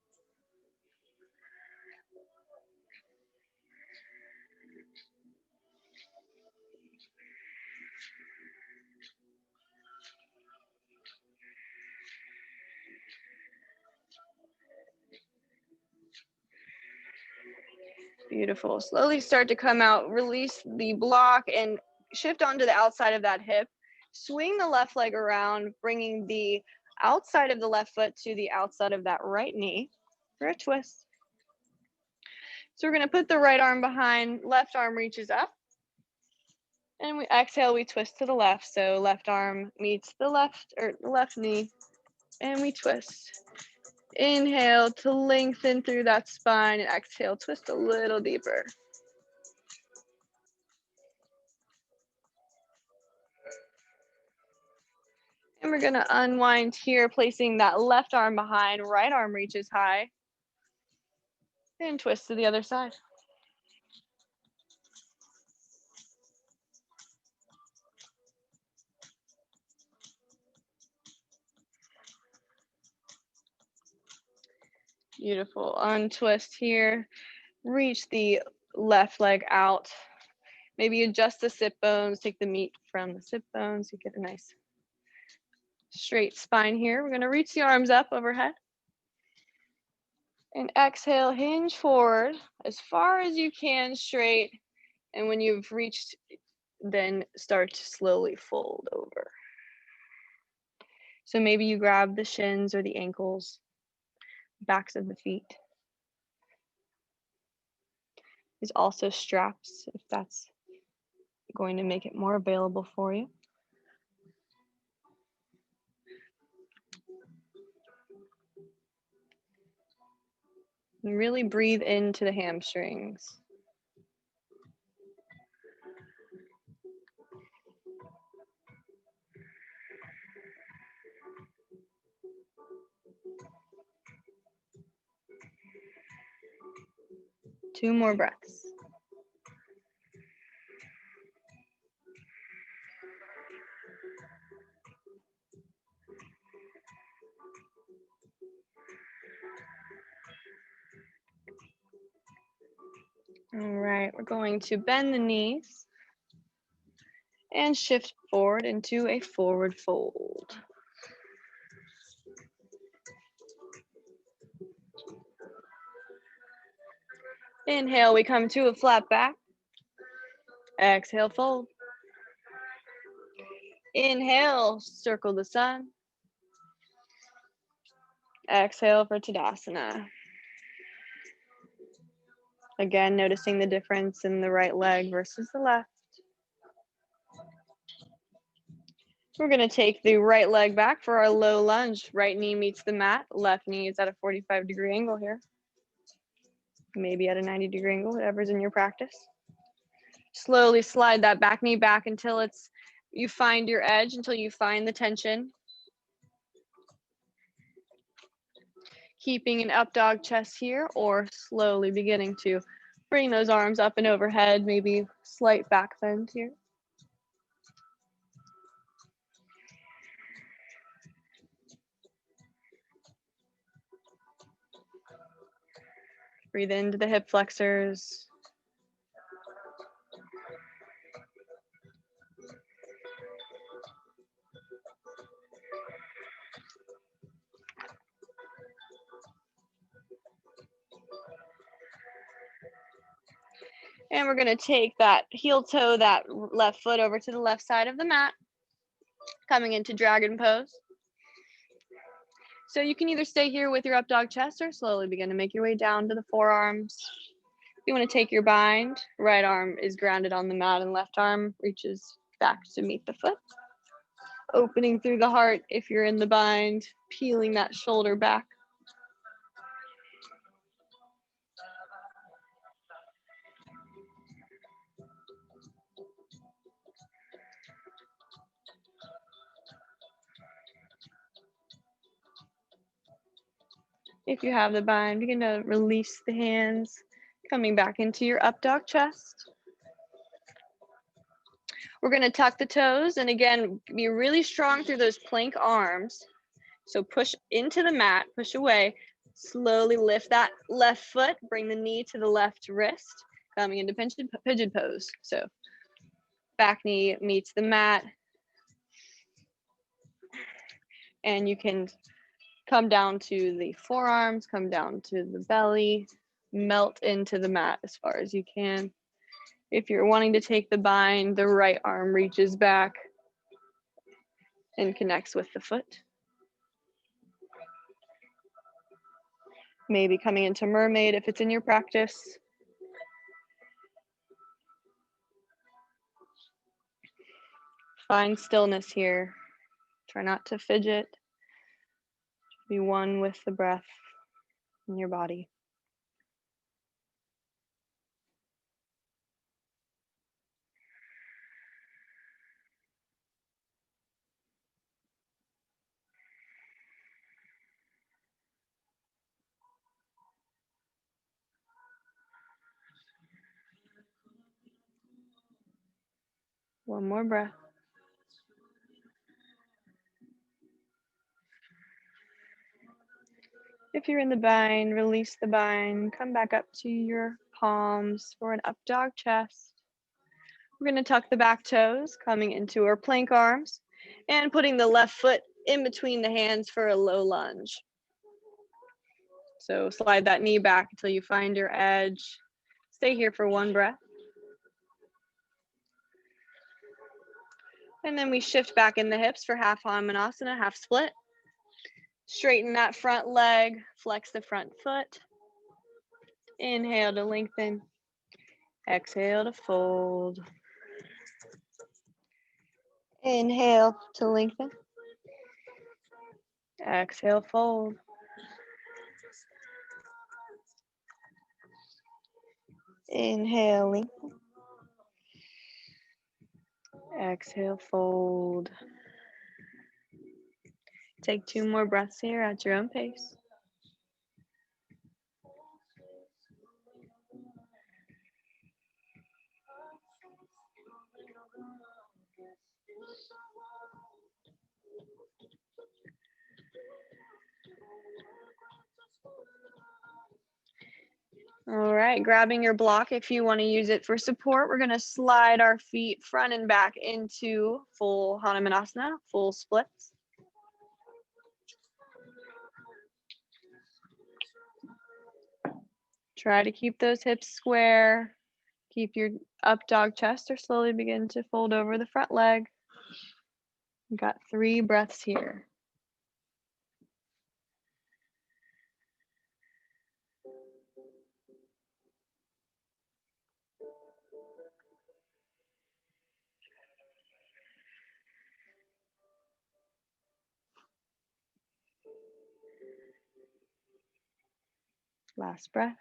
Beautiful. Slowly start to come out, release the block and shift onto the outside of that hip. Swing the left leg around, bringing the outside of the left foot to the outside of that right knee for a twist. So we're gonna put the right arm behind, left arm reaches up. And we exhale, we twist to the left. So left arm meets the left knee and we twist. Inhale to lengthen through that spine and exhale, twist a little deeper. And we're gonna unwind here, placing that left arm behind, right arm reaches high. And twist to the other side. Beautiful, untwist here. Reach the left leg out. Maybe adjust the sit bones, take the meat from the sit bones. You get a nice straight spine here. We're gonna reach the arms up overhead. And exhale, hinge forward as far as you can, straight. And when you've reached, then start to slowly fold over. So maybe you grab the shins or the ankles, backs of the feet. is also straps if that's going to make it more available for you. And really breathe into the hamstrings. Two more breaths. All right, we're going to bend the knees and shift forward into a forward fold. Inhale, we come to a flat back. Exhale, fold. Inhale, circle the sun. Exhale for Tadasana. Again, noticing the difference in the right leg versus the left. We're going to take the right leg back for our low lunge. Right knee meets the mat. Left knee is at a 45-degree angle here. Maybe at a 90-degree angle, whatever's in your practice. Slowly slide that back knee back until you find your edge, until you find the tension. Keeping an up dog chest here, or slowly beginning to bring those arms up and overhead, maybe slight back bend here. Breathe into the hip flexors. And we're going to take that heel toe, that left foot over to the left side of the mat, coming into dragon pose. So you can either stay here with your up dog chest or slowly begin to make your way down to the forearms. You want to take your bind. Right arm is grounded on the mat and left arm reaches back to meet the foot. Opening through the heart if you're in the bind, peeling that shoulder back. If you have the bind, begin to release the hands, coming back into your up dog chest. We're going to tuck the toes and again, be really strong through those plank arms. So push into the mat, push away, slowly lift that left foot, bring the knee to the left wrist, coming into pigeon pose. So back knee meets the mat. And you can come down to the forearms, come down to the belly, melt into the mat as far as you can. If you're wanting to take the bind, the right arm reaches back and connects with the foot. Maybe coming into mermaid if it's in your practice. Find stillness here. Try not to fidget. Be one with the breath in your body. One more breath. If you're in the bind, release the bind. Come back up to your palms for an up dog chest. We're going to tuck the back toes, coming into our plank arms, and putting the left foot in between the hands for a low lunge. So slide that knee back until you find your edge. Stay here for one breath. And then we shift back in the hips for half Hanumanasana, half split. Straighten that front leg, flex the front foot. Inhale to lengthen. Exhale to fold. Inhale to lengthen. Exhale, fold. Inhale, lengthen. Exhale, fold. Take 2 more breaths here at your own pace. All right, grabbing your block if you want to use it for support. We're going to slide our feet front and back into full Hanumanasana, full splits. Try to keep those hips square. Keep your up dog chest or slowly begin to fold over the front leg. We've got 3 breaths here. Last breath.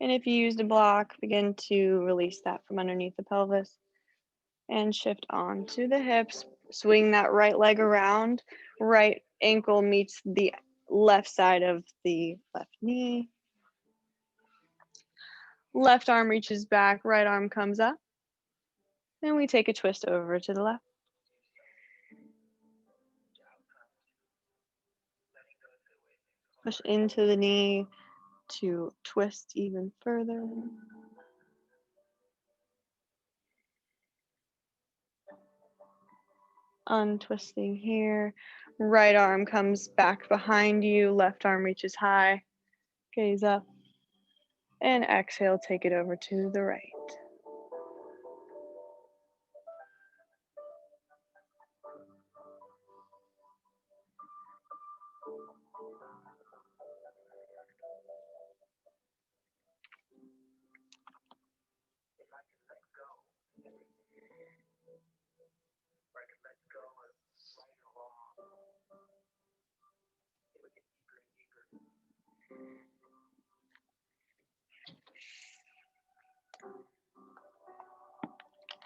And if you used a block, begin to release that from underneath the pelvis and shift on to the hips. Swing that right leg around. Right ankle meets the left side of the left knee. Left arm reaches back, right arm comes up. And we take a twist over to the left. Push into the knee to twist even further. Untwisting here. Right arm comes back behind you. Left arm reaches high. Gaze up. And exhale, take it over to the right.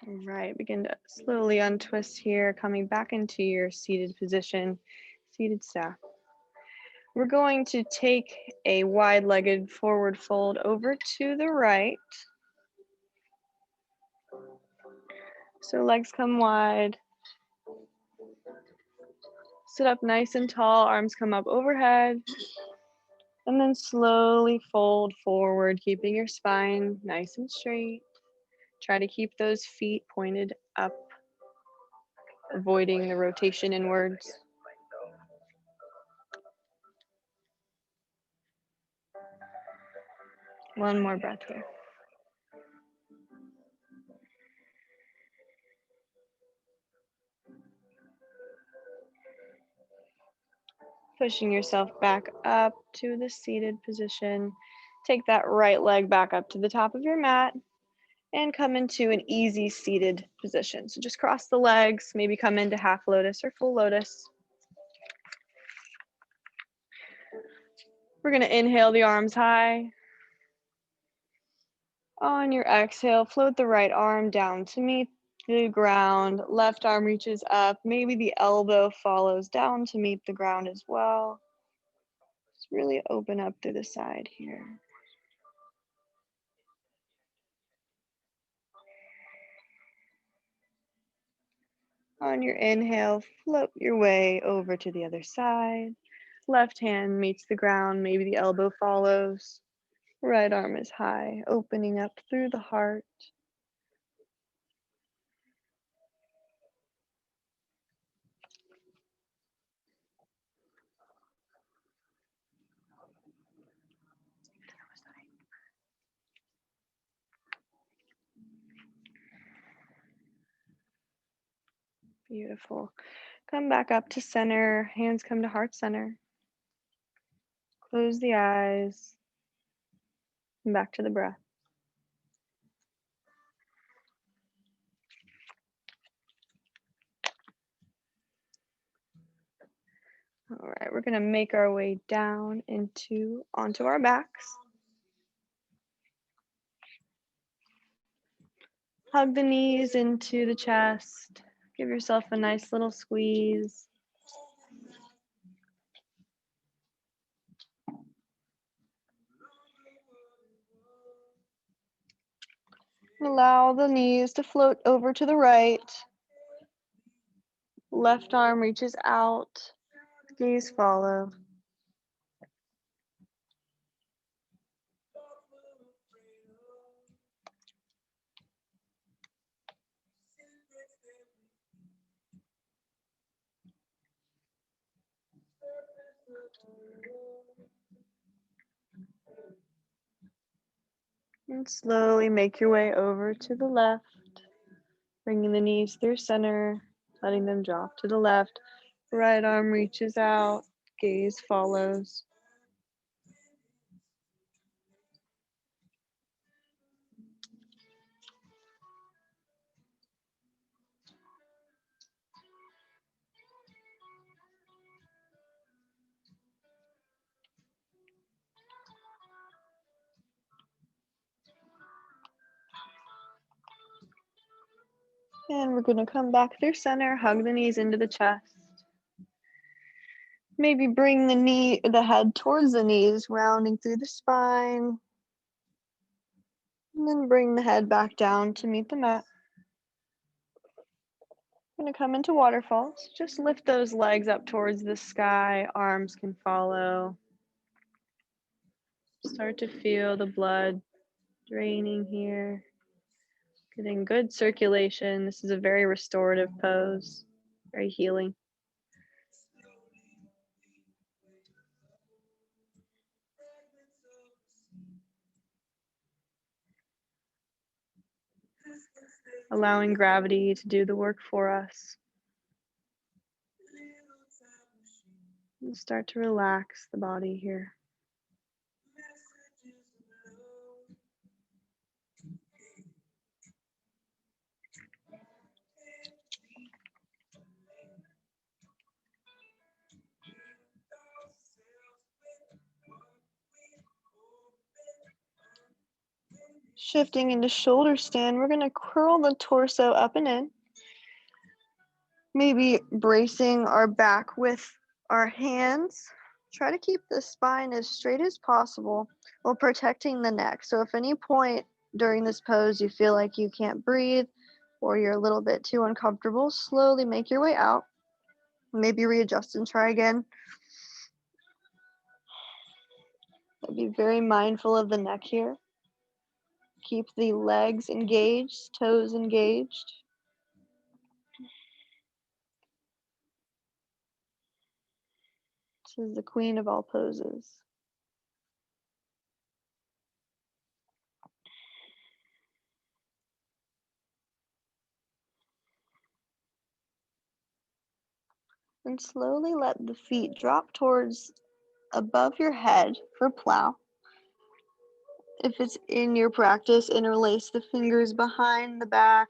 All right, begin to slowly untwist here, coming back into your seated position, seated staff. We're going to take a wide-legged forward fold over to the right. So legs come wide. Sit up nice and tall, arms come up overhead. And then slowly fold forward, keeping your spine nice and straight. Try to keep those feet pointed up, avoiding the rotation inwards. One more breath here. Pushing yourself back up to the seated position. Take that right leg back up to the top of your mat and come into an easy seated position. So just cross the legs, maybe come into half lotus or full lotus. We're going to inhale the arms high. On your exhale, float the right arm down to meet the ground. Left arm reaches up. Maybe the elbow follows down to meet the ground as well. Just really open up through the side here. On your inhale, float your way over to the other side. Left hand meets the ground, maybe the elbow follows. Right arm is high, opening up through the heart. Beautiful. Come back up to center, hands come to heart center. Close the eyes. And back to the breath. All right, we're gonna make our way down onto our backs. Hug the knees into the chest. Give yourself a nice little squeeze. Allow the knees to float over to the right. Left arm reaches out. Gaze follow. And slowly make your way over to the left, bringing the knees through center, letting them drop to the left. Right arm reaches out, gaze follows. And we're going to come back through center, hug the knees into the chest. Maybe bring the head towards the knees, rounding through the spine. And then bring the head back down to meet the mat. I'm going to come into waterfalls. Just lift those legs up towards the sky. Arms can follow. Start to feel the blood draining here. Getting good circulation. This is a very restorative pose, very healing. Allowing gravity to do the work for us. And start to relax the body here. Shifting into shoulder stand, we're going to curl the torso up and in. Maybe bracing our back with our hands. Try to keep the spine as straight as possible while protecting the neck. So if any point during this pose you feel like you can't breathe or you're a little bit too uncomfortable, slowly make your way out. Maybe readjust and try again. Be very mindful of the neck here. Keep the legs engaged, toes engaged. This is the queen of all poses. And slowly let the feet drop towards above your head for plow. If it's in your practice, interlace the fingers behind the back,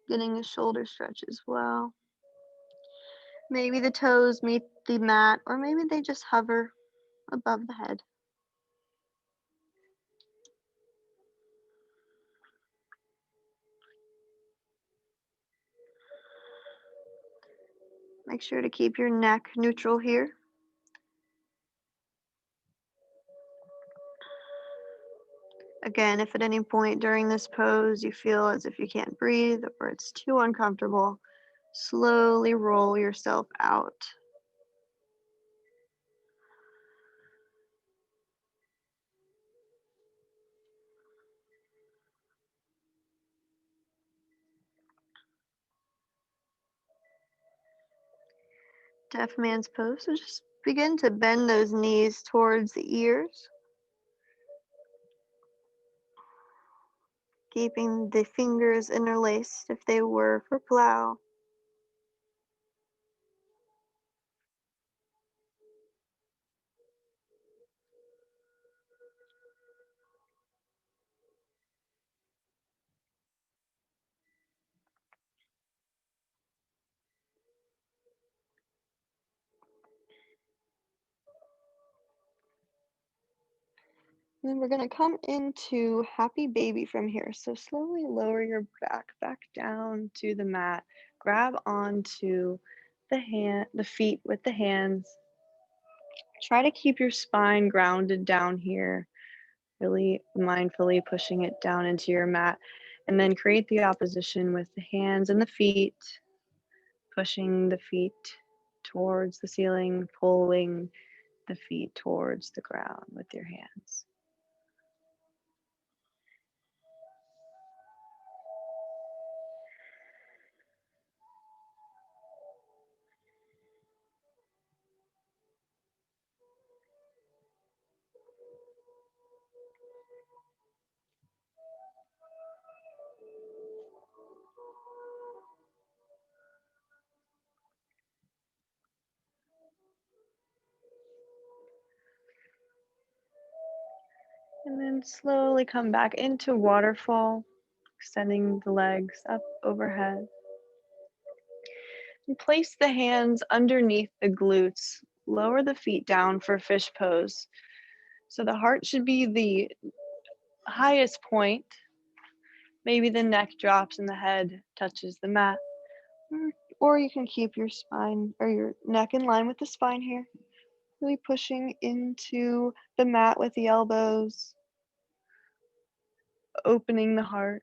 getting a shoulder stretch as well. Maybe the toes meet the mat, or maybe they just hover above the head. Make sure to keep your neck neutral here. Again, if at any point during this pose you feel as if you can't breathe or it's too uncomfortable, slowly roll yourself out. Deaf man's pose, so just begin to bend those knees towards the ears. Keeping the fingers interlaced if they were for plow. And then we're gonna come into happy baby from here. So slowly lower your back down to the mat. Grab onto the feet with the hands. Try to keep your spine grounded down here, really mindfully pushing it down into your mat. And then create the opposition with the hands and the feet, pushing the feet towards the ceiling, pulling the feet towards the ground with your hands. And then slowly come back into waterfall, extending the legs up overhead. And place the hands underneath the glutes. Lower the feet down for fish pose. So the heart should be the highest point. Maybe the neck drops and the head touches the mat. Or you can keep your spine or your neck in line with the spine here. Really pushing into the mat with the elbows, opening the heart.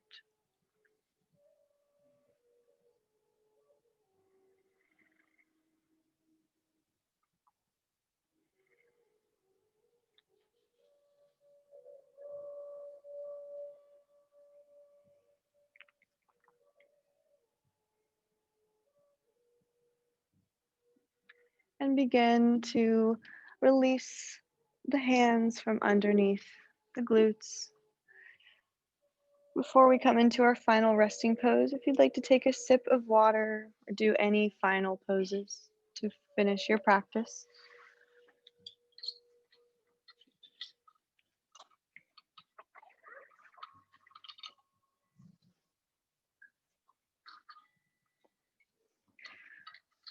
And begin to release the hands from underneath the glutes. Before we come into our final resting pose, if you'd like to take a sip of water or do any final poses to finish your practice.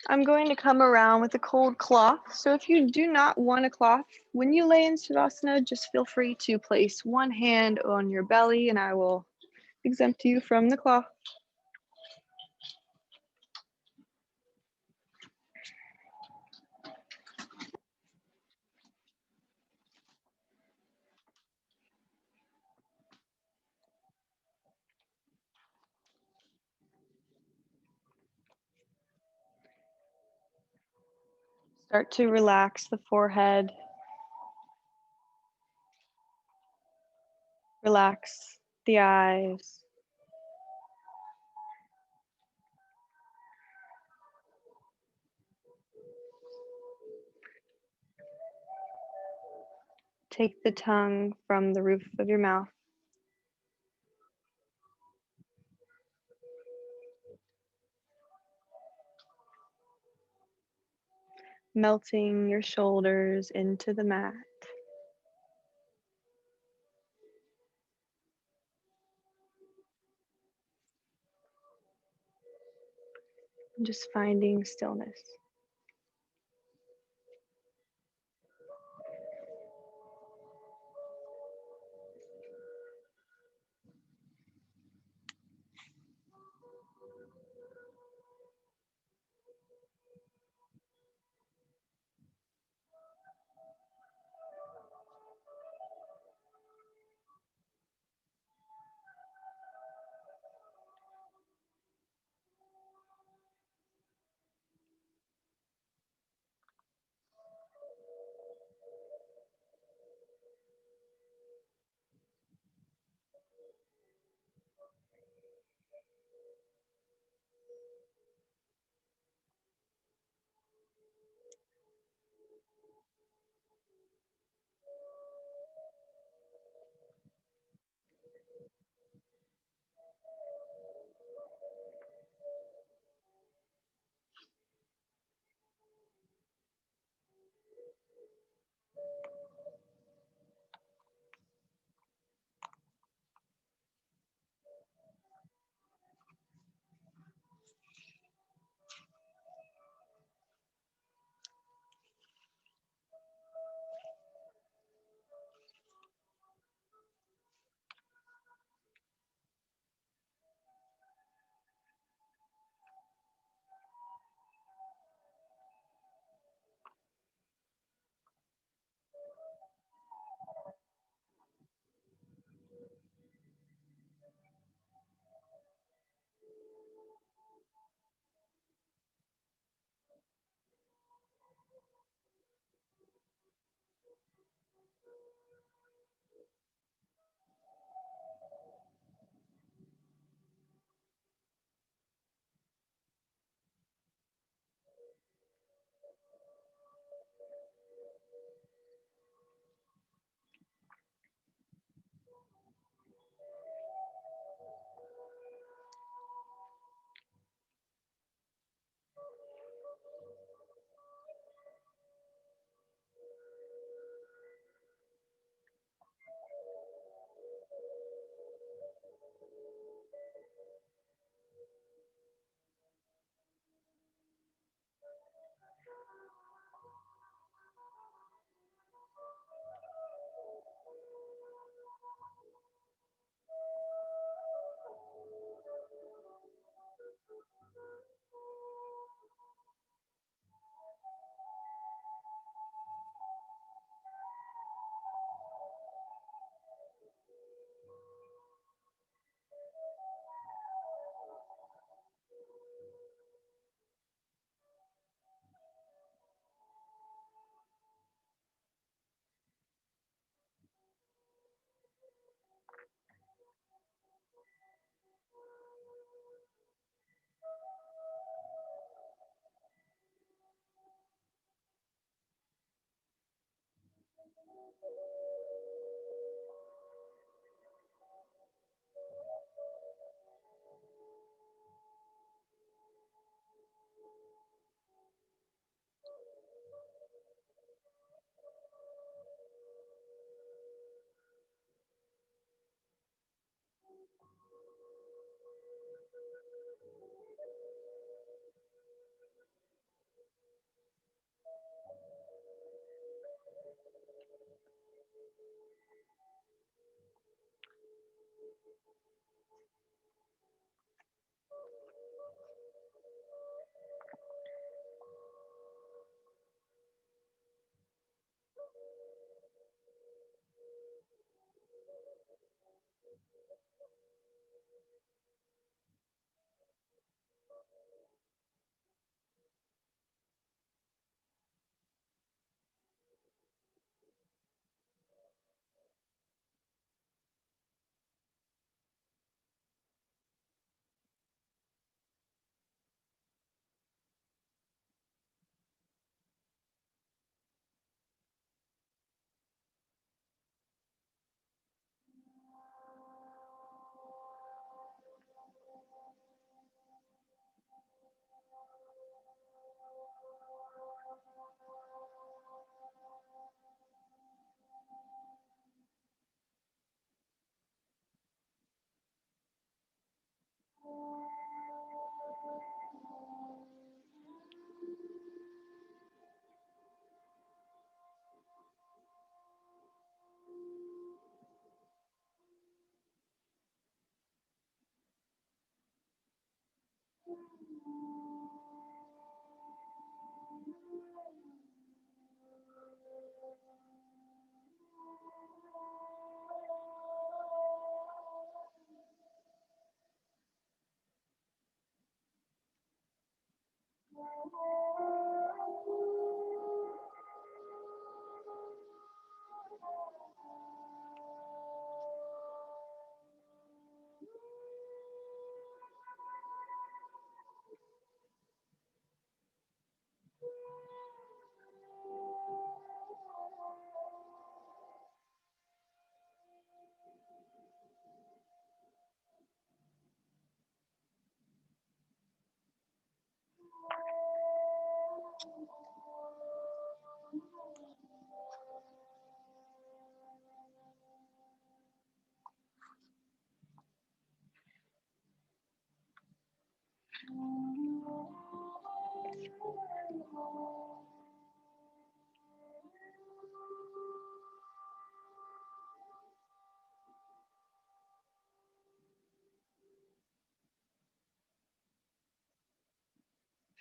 I'm going to come around with a cold cloth. So if you do not want a cloth, when you lay in Savasana, just feel free to place one hand on your belly and I will exempt you from the cloth. Start to relax the forehead. Relax the eyes. Take the tongue from the roof of your mouth. Melting your shoulders into the mat. And just finding stillness.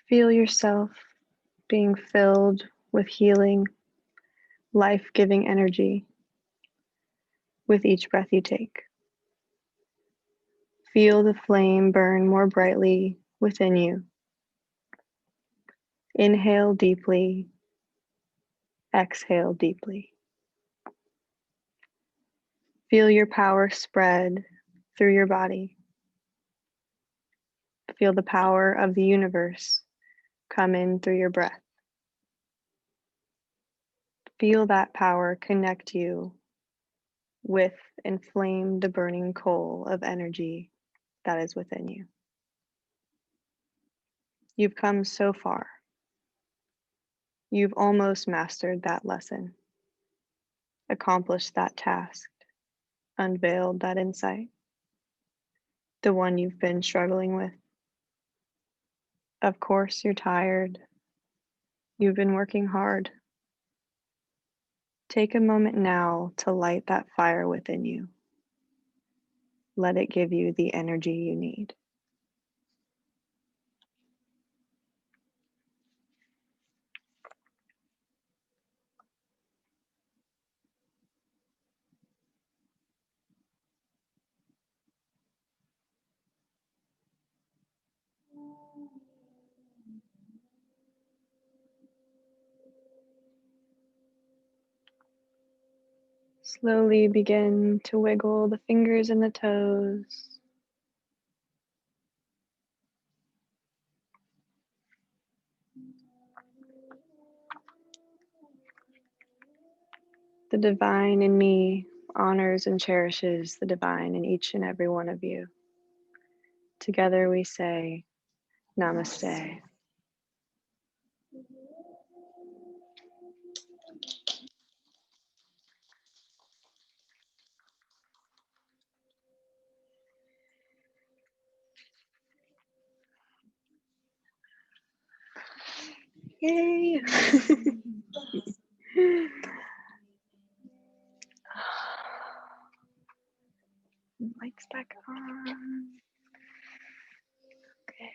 Feel yourself being filled with healing, life-giving energy with each breath you take. Feel the flame burn more brightly within you. Inhale deeply, exhale deeply. Feel your power spread through your body. Feel the power of the universe come in through your breath. Feel that power connect you with and flame the burning coal of energy that is within you. You've come so far. You've almost mastered that lesson, accomplished that task, unveiled that insight, the one you've been struggling with. Of course, you're tired. You've been working hard. Take a moment now to light that fire within you. Let it give you the energy you need. Slowly begin to wiggle the fingers and the toes. The divine in me honors and cherishes the divine in each and every one of you. Together we say, Namaste. Yay! Mic's back on. Okay.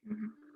Mhm.